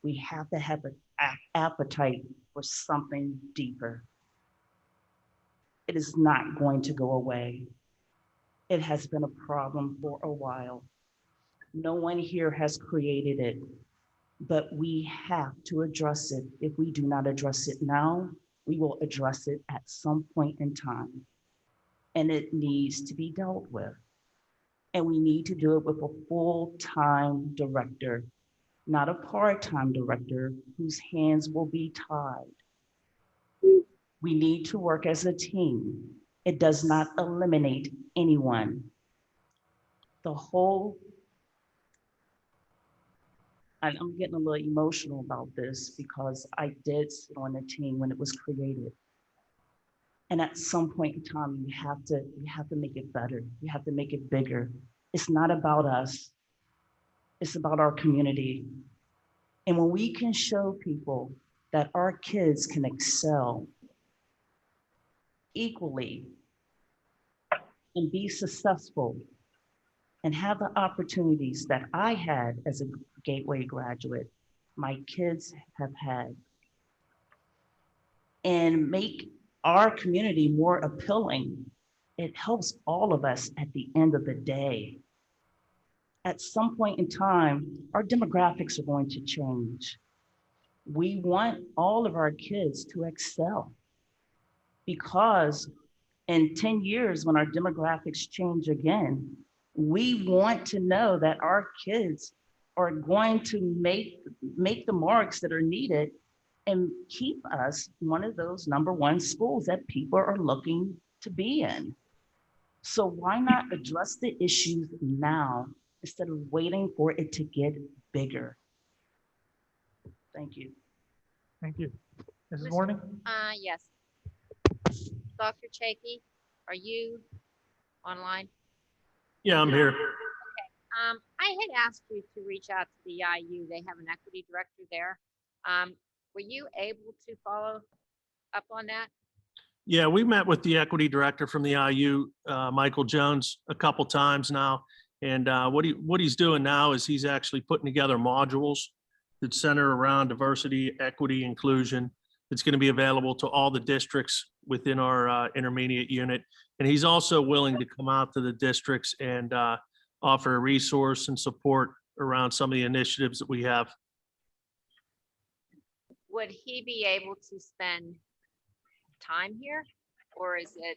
We have to have an appetite for something deeper. It is not going to go away. It has been a problem for a while. No one here has created it, but we have to address it. If we do not address it now, we will address it at some point in time. And it needs to be dealt with. And we need to do it with a full-time director, not a part-time director whose hands will be tied. We need to work as a team. It does not eliminate anyone. And I'm getting a little emotional about this because I did sit on the team when it was created. And at some point in time, you have to make it better. You have to make it bigger. It's not about us. It's about our community. And when we can show people that our kids can excel equally and be successful and have the opportunities that I had as a Gateway graduate, my kids have had, and make our community more appealing, it helps all of us at the end of the day. At some point in time, our demographics are going to change. We want all of our kids to excel, because in 10 years, when our demographics change again, we want to know that our kids are going to make the marks that are needed and keep us one of those #1 schools that people are looking to be in. So why not address the issues now instead of waiting for it to get bigger? Thank you. Thank you. Mrs. Warning? Yes. Dr. Chakey, are you online? Yeah, I'm here. I had asked you to reach out to the IU. They have an equity director there. Were you able to follow up on that? Yeah, we met with the equity director from the IU, Michael Jones, a couple times now. And what he's doing now is he's actually putting together modules that center around diversity, equity, inclusion. It's going to be available to all the districts within our intermediate unit. And he's also willing to come out to the districts and offer a resource and support around some of the initiatives that we have. Would he be able to spend time here, or is it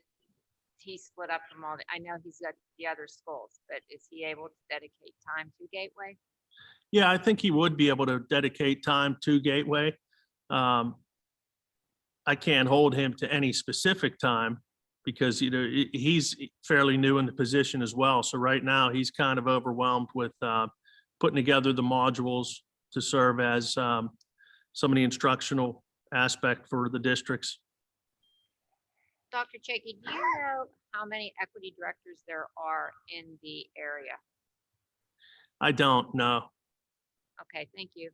he split up from all, I know he's at the other schools, but is he able to dedicate time to Gateway? Yeah, I think he would be able to dedicate time to Gateway. I can't hold him to any specific time because, he's fairly new in the position as well. So right now he's kind of overwhelmed with putting together the modules to serve as some of the instructional aspect for the districts. Dr. Chakey, do you know how many equity directors there are in the area? I don't know. Okay, thank you.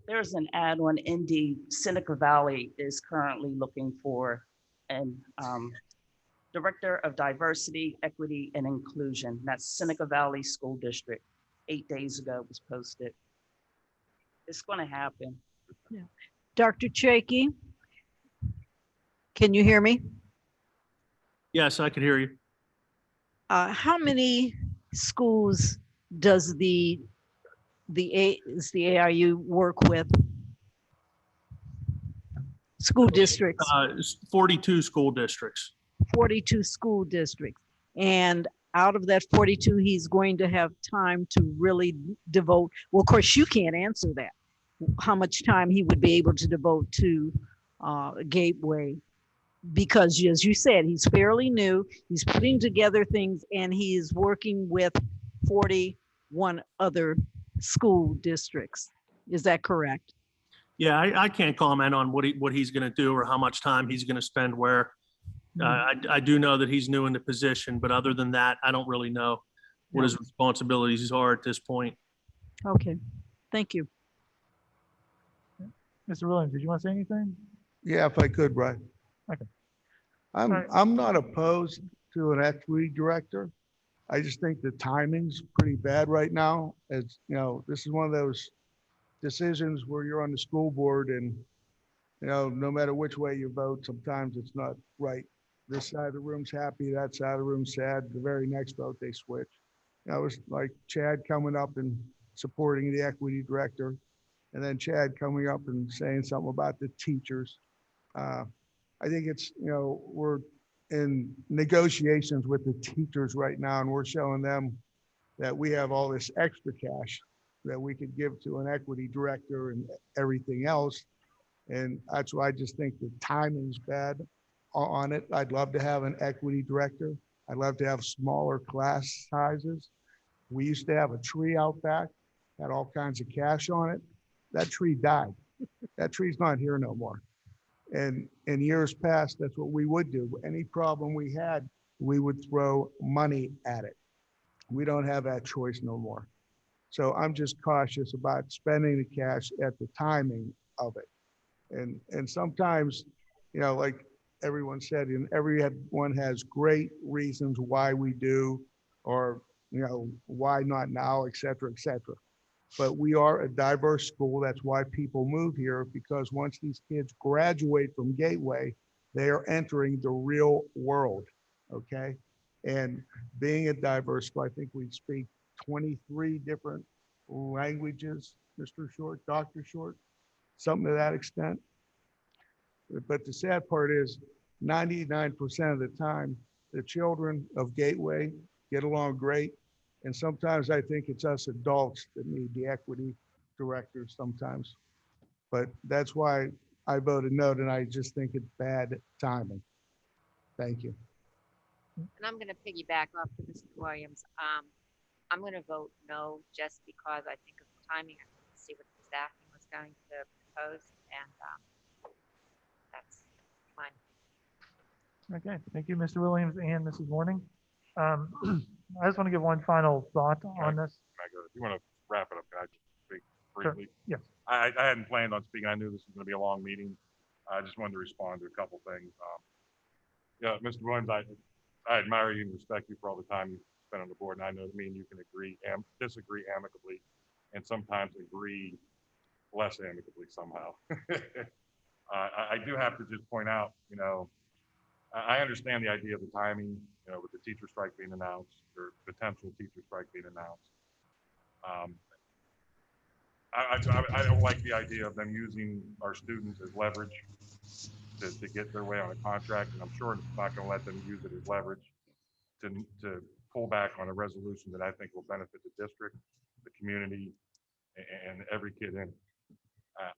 There's an ad on Indeed. Seneca Valley is currently looking for an Director of Diversity, Equity, and Inclusion. That's Seneca Valley School District. 8 days ago it was posted. It's going to happen. Yeah. Dr. Chakey, can you hear me? Yes, I can hear you. How many schools does the AIU work with? School districts? 42 school districts. 42 school districts. And out of that 42, he's going to have time to really devote, well, of course, you can't answer that, how much time he would be able to devote to Gateway. Because as you said, he's fairly new, he's putting together things, and he is working with 41 other school districts. Is that correct? Yeah, I can't comment on what he's going to do or how much time he's going to spend where. I do know that he's new in the position, but other than that, I don't really know what his responsibilities are at this point. Okay, thank you. Mr. Williams, did you want to say anything? Yeah, if I could, Brian. Okay. I'm not opposed to an equity director. I just think the timing's pretty bad right now. As you know, this is one of those decisions where you're on the school board and, no matter which way you vote, sometimes it's not right. This side of the room's happy, that side of the room's sad. The very next vote, they switch. It was like Chad coming up and supporting the equity director, and then Chad coming up and saying something about the teachers. I think it's, we're in negotiations with the teachers right now, and we're showing them that we have all this extra cash that we could give to an equity director and everything else. And that's why I just think the timing's bad on it. I'd love to have an equity director. I'd love to have smaller class sizes. We used to have a tree out back, had all kinds of cash on it. That tree died. That tree's not here no more. And in years past, that's what we would do. Any problem we had, we would throw money at it. We don't have that choice no more. So I'm just cautious about spending the cash at the timing of it. And sometimes, like everyone said, and everyone has great reasons why we do, or, why not now, et cetera, et cetera. But we are a diverse school. That's why people move here, because once these kids graduate from Gateway, they are entering the real world, okay? And being a diverse school, I think we speak 23 different languages, Mr. Short, Dr. Short, something to that extent. But the sad part is 99% of the time, the children of Gateway get along great. And sometimes I think it's us adults that need the equity directors sometimes. But that's why I voted no, and I just think it's bad timing. Thank you. And I'm going to piggyback off to Mr. Williams. I'm going to vote no, just because I think of the timing. I want to see what the staffing was going to propose, and that's mine. Okay, thank you, Mr. Williams and Mrs. Morning. I just want to give one final thought on this. If you want to wrap it up, can I just speak briefly? Sure. Yes. I hadn't planned on speaking. I knew this was going to be a long meeting. I just wanted to respond to a couple things. Yeah, Mr. Williams, I admire you and respect you for all the time you spent on the board, and I know that me and you can agree and disagree amicably, and sometimes agree less amicably somehow. I do have to just point out, I understand the idea of the timing, with the teacher strike being announced or potential teacher strike being announced. I don't like the idea of them using our students as leverage to get their way on a contract, and I'm sure it's not going to let them use it as leverage to pull back on a resolution that I think will benefit the district, the community, and every kid in it.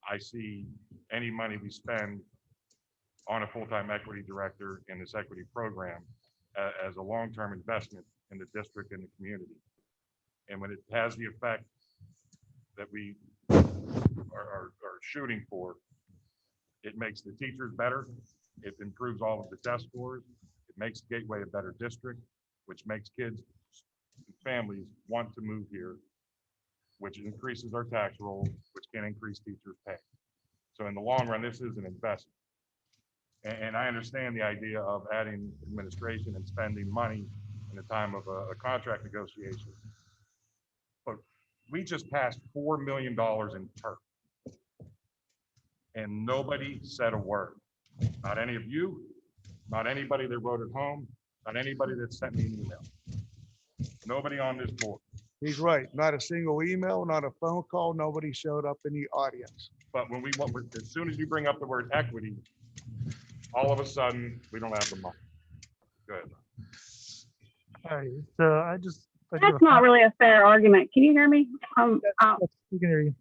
I see any money we spend on a full-time equity director in this equity program as a long-term investment in the district and the community. And when it has the effect that we are shooting for, it makes the teachers better. It improves all of the test scores. It makes Gateway a better district, which makes kids and families want to move here, which increases our tax roll, which can increase teachers' pay. So in the long run, this is an investment. And I understand the idea of adding administration and spending money in the time of a contract negotiation. But we just passed $4 million in TURP. And nobody said a word. Not any of you, not anybody that wrote at home, not anybody that sent me an email. Nobody on this board. He's right. Not a single email, not a phone call. Nobody showed up in the audience. But when as soon as you bring up the word equity, all of a sudden, we don't have the money. Good. All right, so I just. That's not really a fair argument. Can you hear me? We can hear you.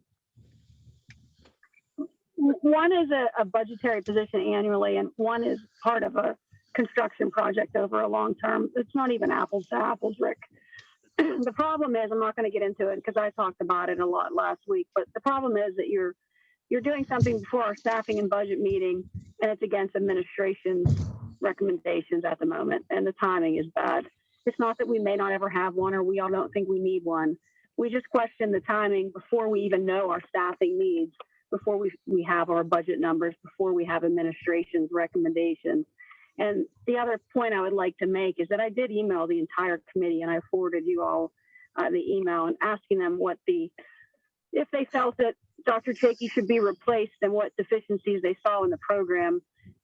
One is a budgetary position annually, and one is part of a construction project over a long term. It's not even apples to apples, Rick. The problem is, I'm not going to get into it because I talked about it a lot last week, but the problem is that you're doing something before our staffing and budget meeting, and it's against administration's recommendations at the moment, and the timing is bad. It's not that we may not ever have one or we all don't think we need one. We just question the timing before we even know our staffing needs, before we have our budget numbers, before we have administration's recommendations. And the other point I would like to make is that I did email the entire committee, and I forwarded you all the email and asking them if they felt that Dr. Chakey should be replaced and what deficiencies they saw in the program.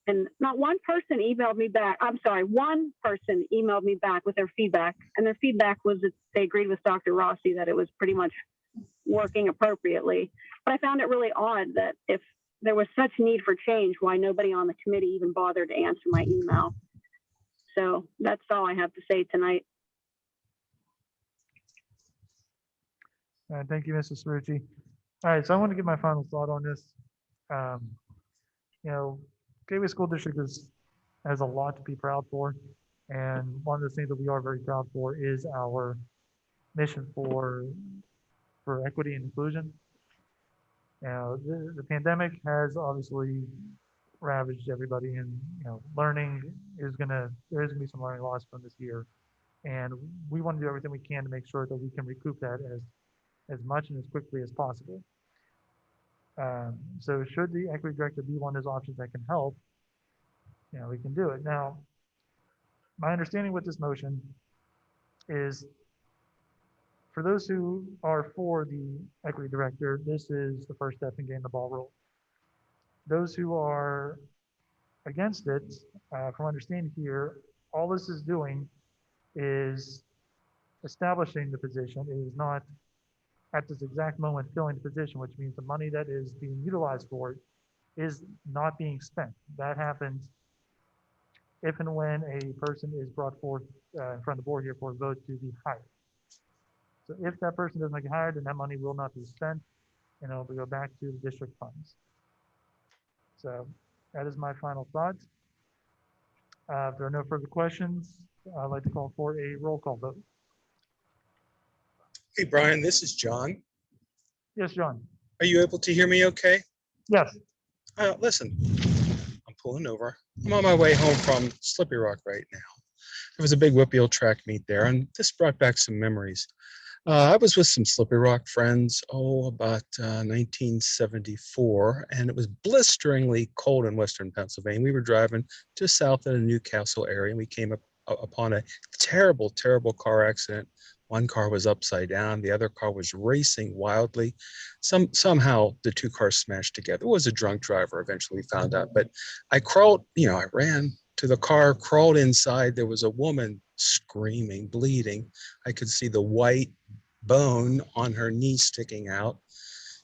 And not one person emailed me back. I'm sorry, one person emailed me back with their feedback. And their feedback was that they agreed with Dr. Rossi that it was pretty much working appropriately. But I found it really odd that if there was such need for change, why nobody on the committee even bothered to answer my email. So that's all I have to say tonight. Thank you, Mrs. Cerucci. All right, so I want to give my final thought on this. Gateway School District has a lot to be proud for. And one of the things that we are very proud for is our mission for equity and inclusion. The pandemic has obviously ravaged everybody, and learning there is gonna be some learning loss from this year. And we want to do everything we can to make sure that we can recoup that as much and as quickly as possible. So should the equity director be one of those options that can help, we can do it. Now, my understanding with this motion is for those who are for the equity director, this is the first step in getting the ball rolling. Those who are against it, from understanding here, all this is doing is establishing the position. It is not at this exact moment filling the position, which means the money that is being utilized for it is not being spent. That happens if and when a person is brought forth in front of the board here for a vote to be hired. So if that person doesn't get hired, then that money will not be spent, and it'll go back to the district funds. So that is my final thought. If there are no further questions, I'd like to call for a roll call vote. Hey, Brian, this is John. Yes, John. Are you able to hear me okay? Yes. Listen, I'm pulling over. I'm on my way home from Slippery Rock right now. There was a big Whippeal track meet there, and this brought back some memories. I was with some Slippery Rock friends, about 1974, and it was blisteringly cold in Western Pennsylvania. We were driving just south of the Newcastle area, and we came upon a terrible, terrible car accident. One car was upside down. The other car was racing wildly. Somehow the two cars smashed together. It was a drunk driver, eventually found out. But I crawled, I ran to the car, crawled inside. There was a woman screaming, bleeding. I could see the white bone on her knee sticking out.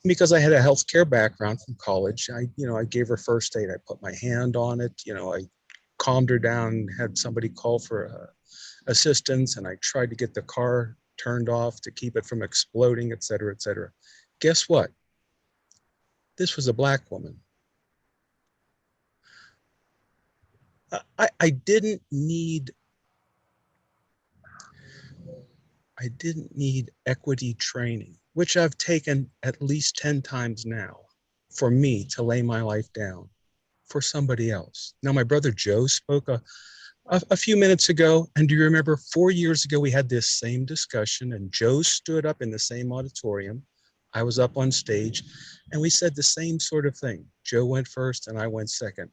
Because I had a healthcare background from college, I gave her first aid. I put my hand on it, I calmed her down, had somebody call for assistance, and I tried to get the car turned off to keep it from exploding, et cetera, et cetera. Guess what? This was a Black woman. I didn't need equity training, which I've taken at least 10 times now, for me to lay my life down for somebody else. Now, my brother Joe spoke a few minutes ago, and do you remember 4 years ago we had this same discussion, and Joe stood up in the same auditorium. I was up on stage, and we said the same sort of thing. Joe went first, and I went second.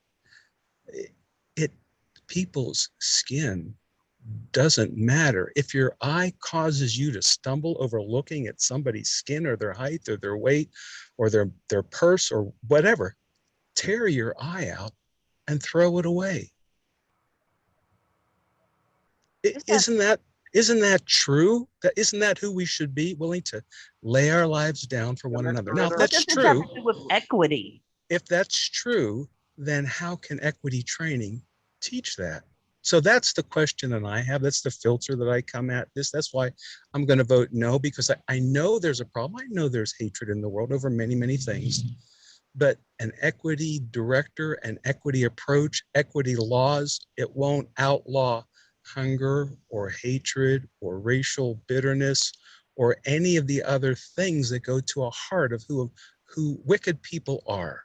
People's skin doesn't matter. If your eye causes you to stumble over looking at somebody's skin or their height or their weight or their purse or whatever, tear your eye out and throw it away. Isn't that true? Isn't that who we should be, willing to lay our lives down for one another? Now, if that's true, with equity. If that's true, then how can equity training teach that? So that's the question that I have. That's the filter that I come at this. That's why I'm going to vote no, because I know there's a problem. I know there's hatred in the world over many, many things. But an equity director, an equity approach, equity laws, it won't outlaw hunger or hatred or racial bitterness or any of the other things that go to a heart of who wicked people are.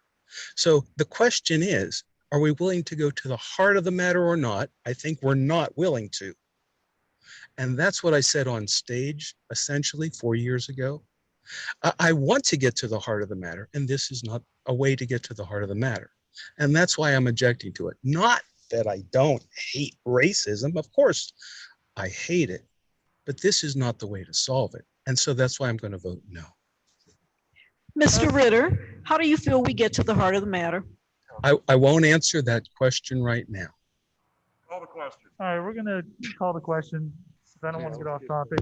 So the question is, are we willing to go to the heart of the matter or not? I think we're not willing to. And that's what I said on stage, essentially 4 years ago. I want to get to the heart of the matter, and this is not a way to get to the heart of the matter. And that's why I'm objecting to it. Not that I don't hate racism. Of course, I hate it, but this is not the way to solve it. And so that's why I'm going to vote no. Mr. Ritter, how do you feel we get to the heart of the matter? I won't answer that question right now. Call the question. All right, we're gonna call the question, because I don't want to get off topic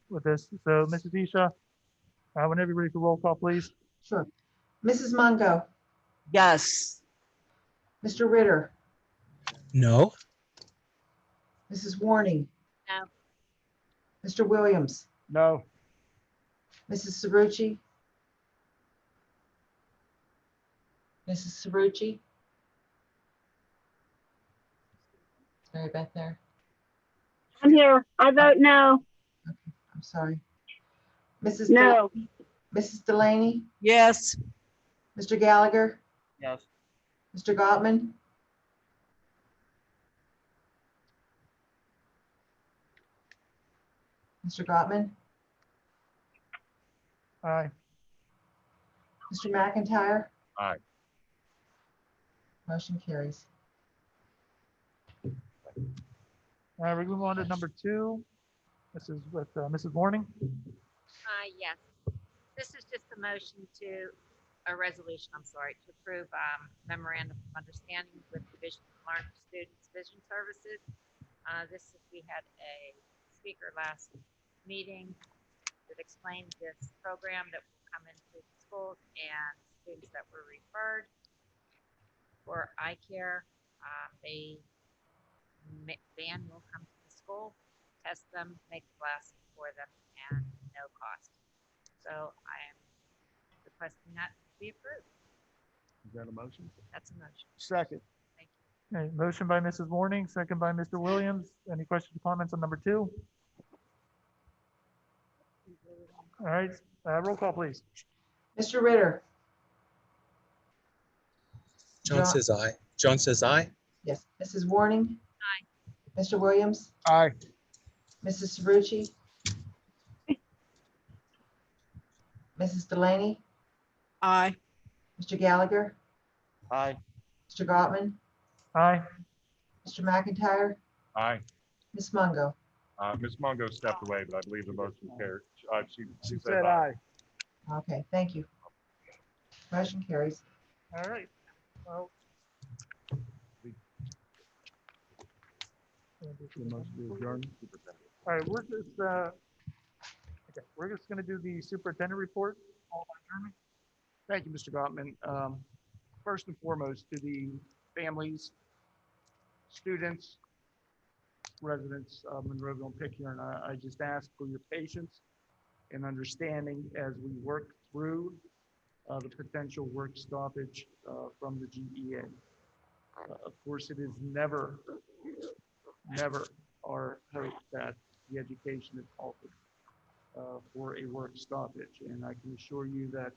with this. So, Mrs. Isha, whenever you're ready for roll call, please. Sure. Mrs. Mungo, Yes. Mr. Ritter, No. Mrs. Warning, No. Mr. Williams, No. Mrs. Cerrucci, Mrs. Cerrucci. Is Mary Beth there? I'm here. I vote no. I'm sorry. Mrs. No. Mrs. Delaney, Yes. Mr. Gallagher, Yes. Mr. Gottman, Mr. Gottman, Aye. Mr. McIntyre, Aye. motion carries. All right, we're going on to number 2. This is with Mrs. Warning. Yes. This is just a motion a resolution, I'm sorry, to approve memorandum of understanding with Division of Learning Students Vision Services. We had a speaker last meeting that explained this program that will come into the schools and students that were referred for eye care. Van will come to the school, test them, make glasses for them, and no cost. So I am requesting that to be approved. Is that a motion? That's a motion. Second. Thank you. Okay, motion by Mrs. Warning, second by Mr. Williams. Any questions or comments on number 2? All right, roll call, please. Mr. Ritter. John says aye. John says aye. Yes. Mrs. Warning, Aye. Mr. Williams, Aye. Mrs. Cerrucci, Mrs. Delaney, Aye. Mr. Gallagher, Aye. Mr. Gottman, Aye. Mr. McIntyre, Aye. Ms. Mungo. Ms. Mungo stepped away, but I believe the motion carried. She Said aye. Okay, thank you. Motion carries. All right. Well, all right, we're just going to do the superintendent report. Thank you, Mr. Gottman. First and foremost, to the families, students, residents of Monroeville and Picayune, I just ask for your patience and understanding as we work through the potential work stoppage from the GEA. Of course, it is never our hope that the education is halted for a work stoppage. And I can assure you that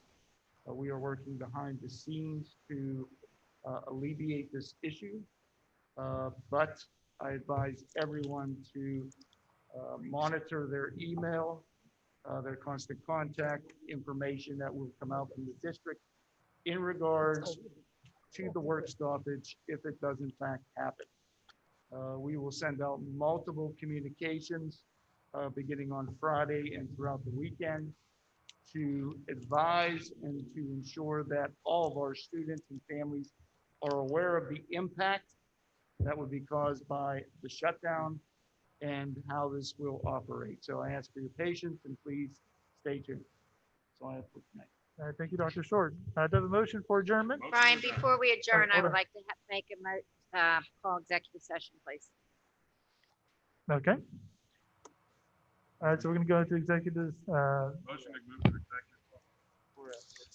we are working behind the scenes to alleviate this issue. But I advise everyone to monitor their email, their constant contact information that will come out from the district in regards to the work stoppage if it does in fact happen. We will send out multiple communications beginning on Friday and throughout the weekend to advise and to ensure that all of our students and families are aware of the impact that would be caused by the shutdown and how this will operate. So I ask for your patience and please stay tuned. So I have for tonight. Thank you, Dr. Short. Do I have a motion for adjournment? Brian, before we adjourn, I hold would on. like to make a call executive session, please. Okay. All right, so we're gonna go into executives. Motion to move to executive.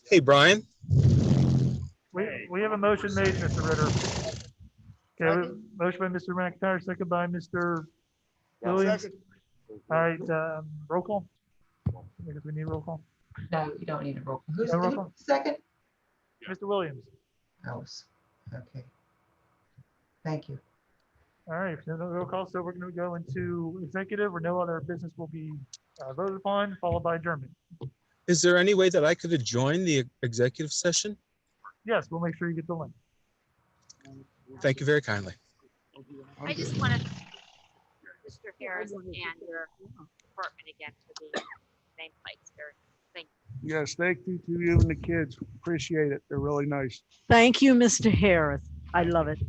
Hey, Brian. We have a motion made, Mr. Ritter. Okay, motion by Mr. McIntyre, second by Mr. Williams. All right, roll call. I guess we need roll call. No, you don't need a roll call. Who's No roll call? second? Mr. Williams. House. Okay. Thank you. All right, no roll call, so we're gonna go into executive where no other business will be voted upon, followed by adjournment. Is there any way that I could join the executive session? Yes, we'll make sure you get the link. Thank you very kindly. I just wanted Mr. Harris and your department again for the nameplates. Thank you. Yes, thank you to you and the kids. Appreciate it. They're really nice. Thank you, Mr. Harris. I love it.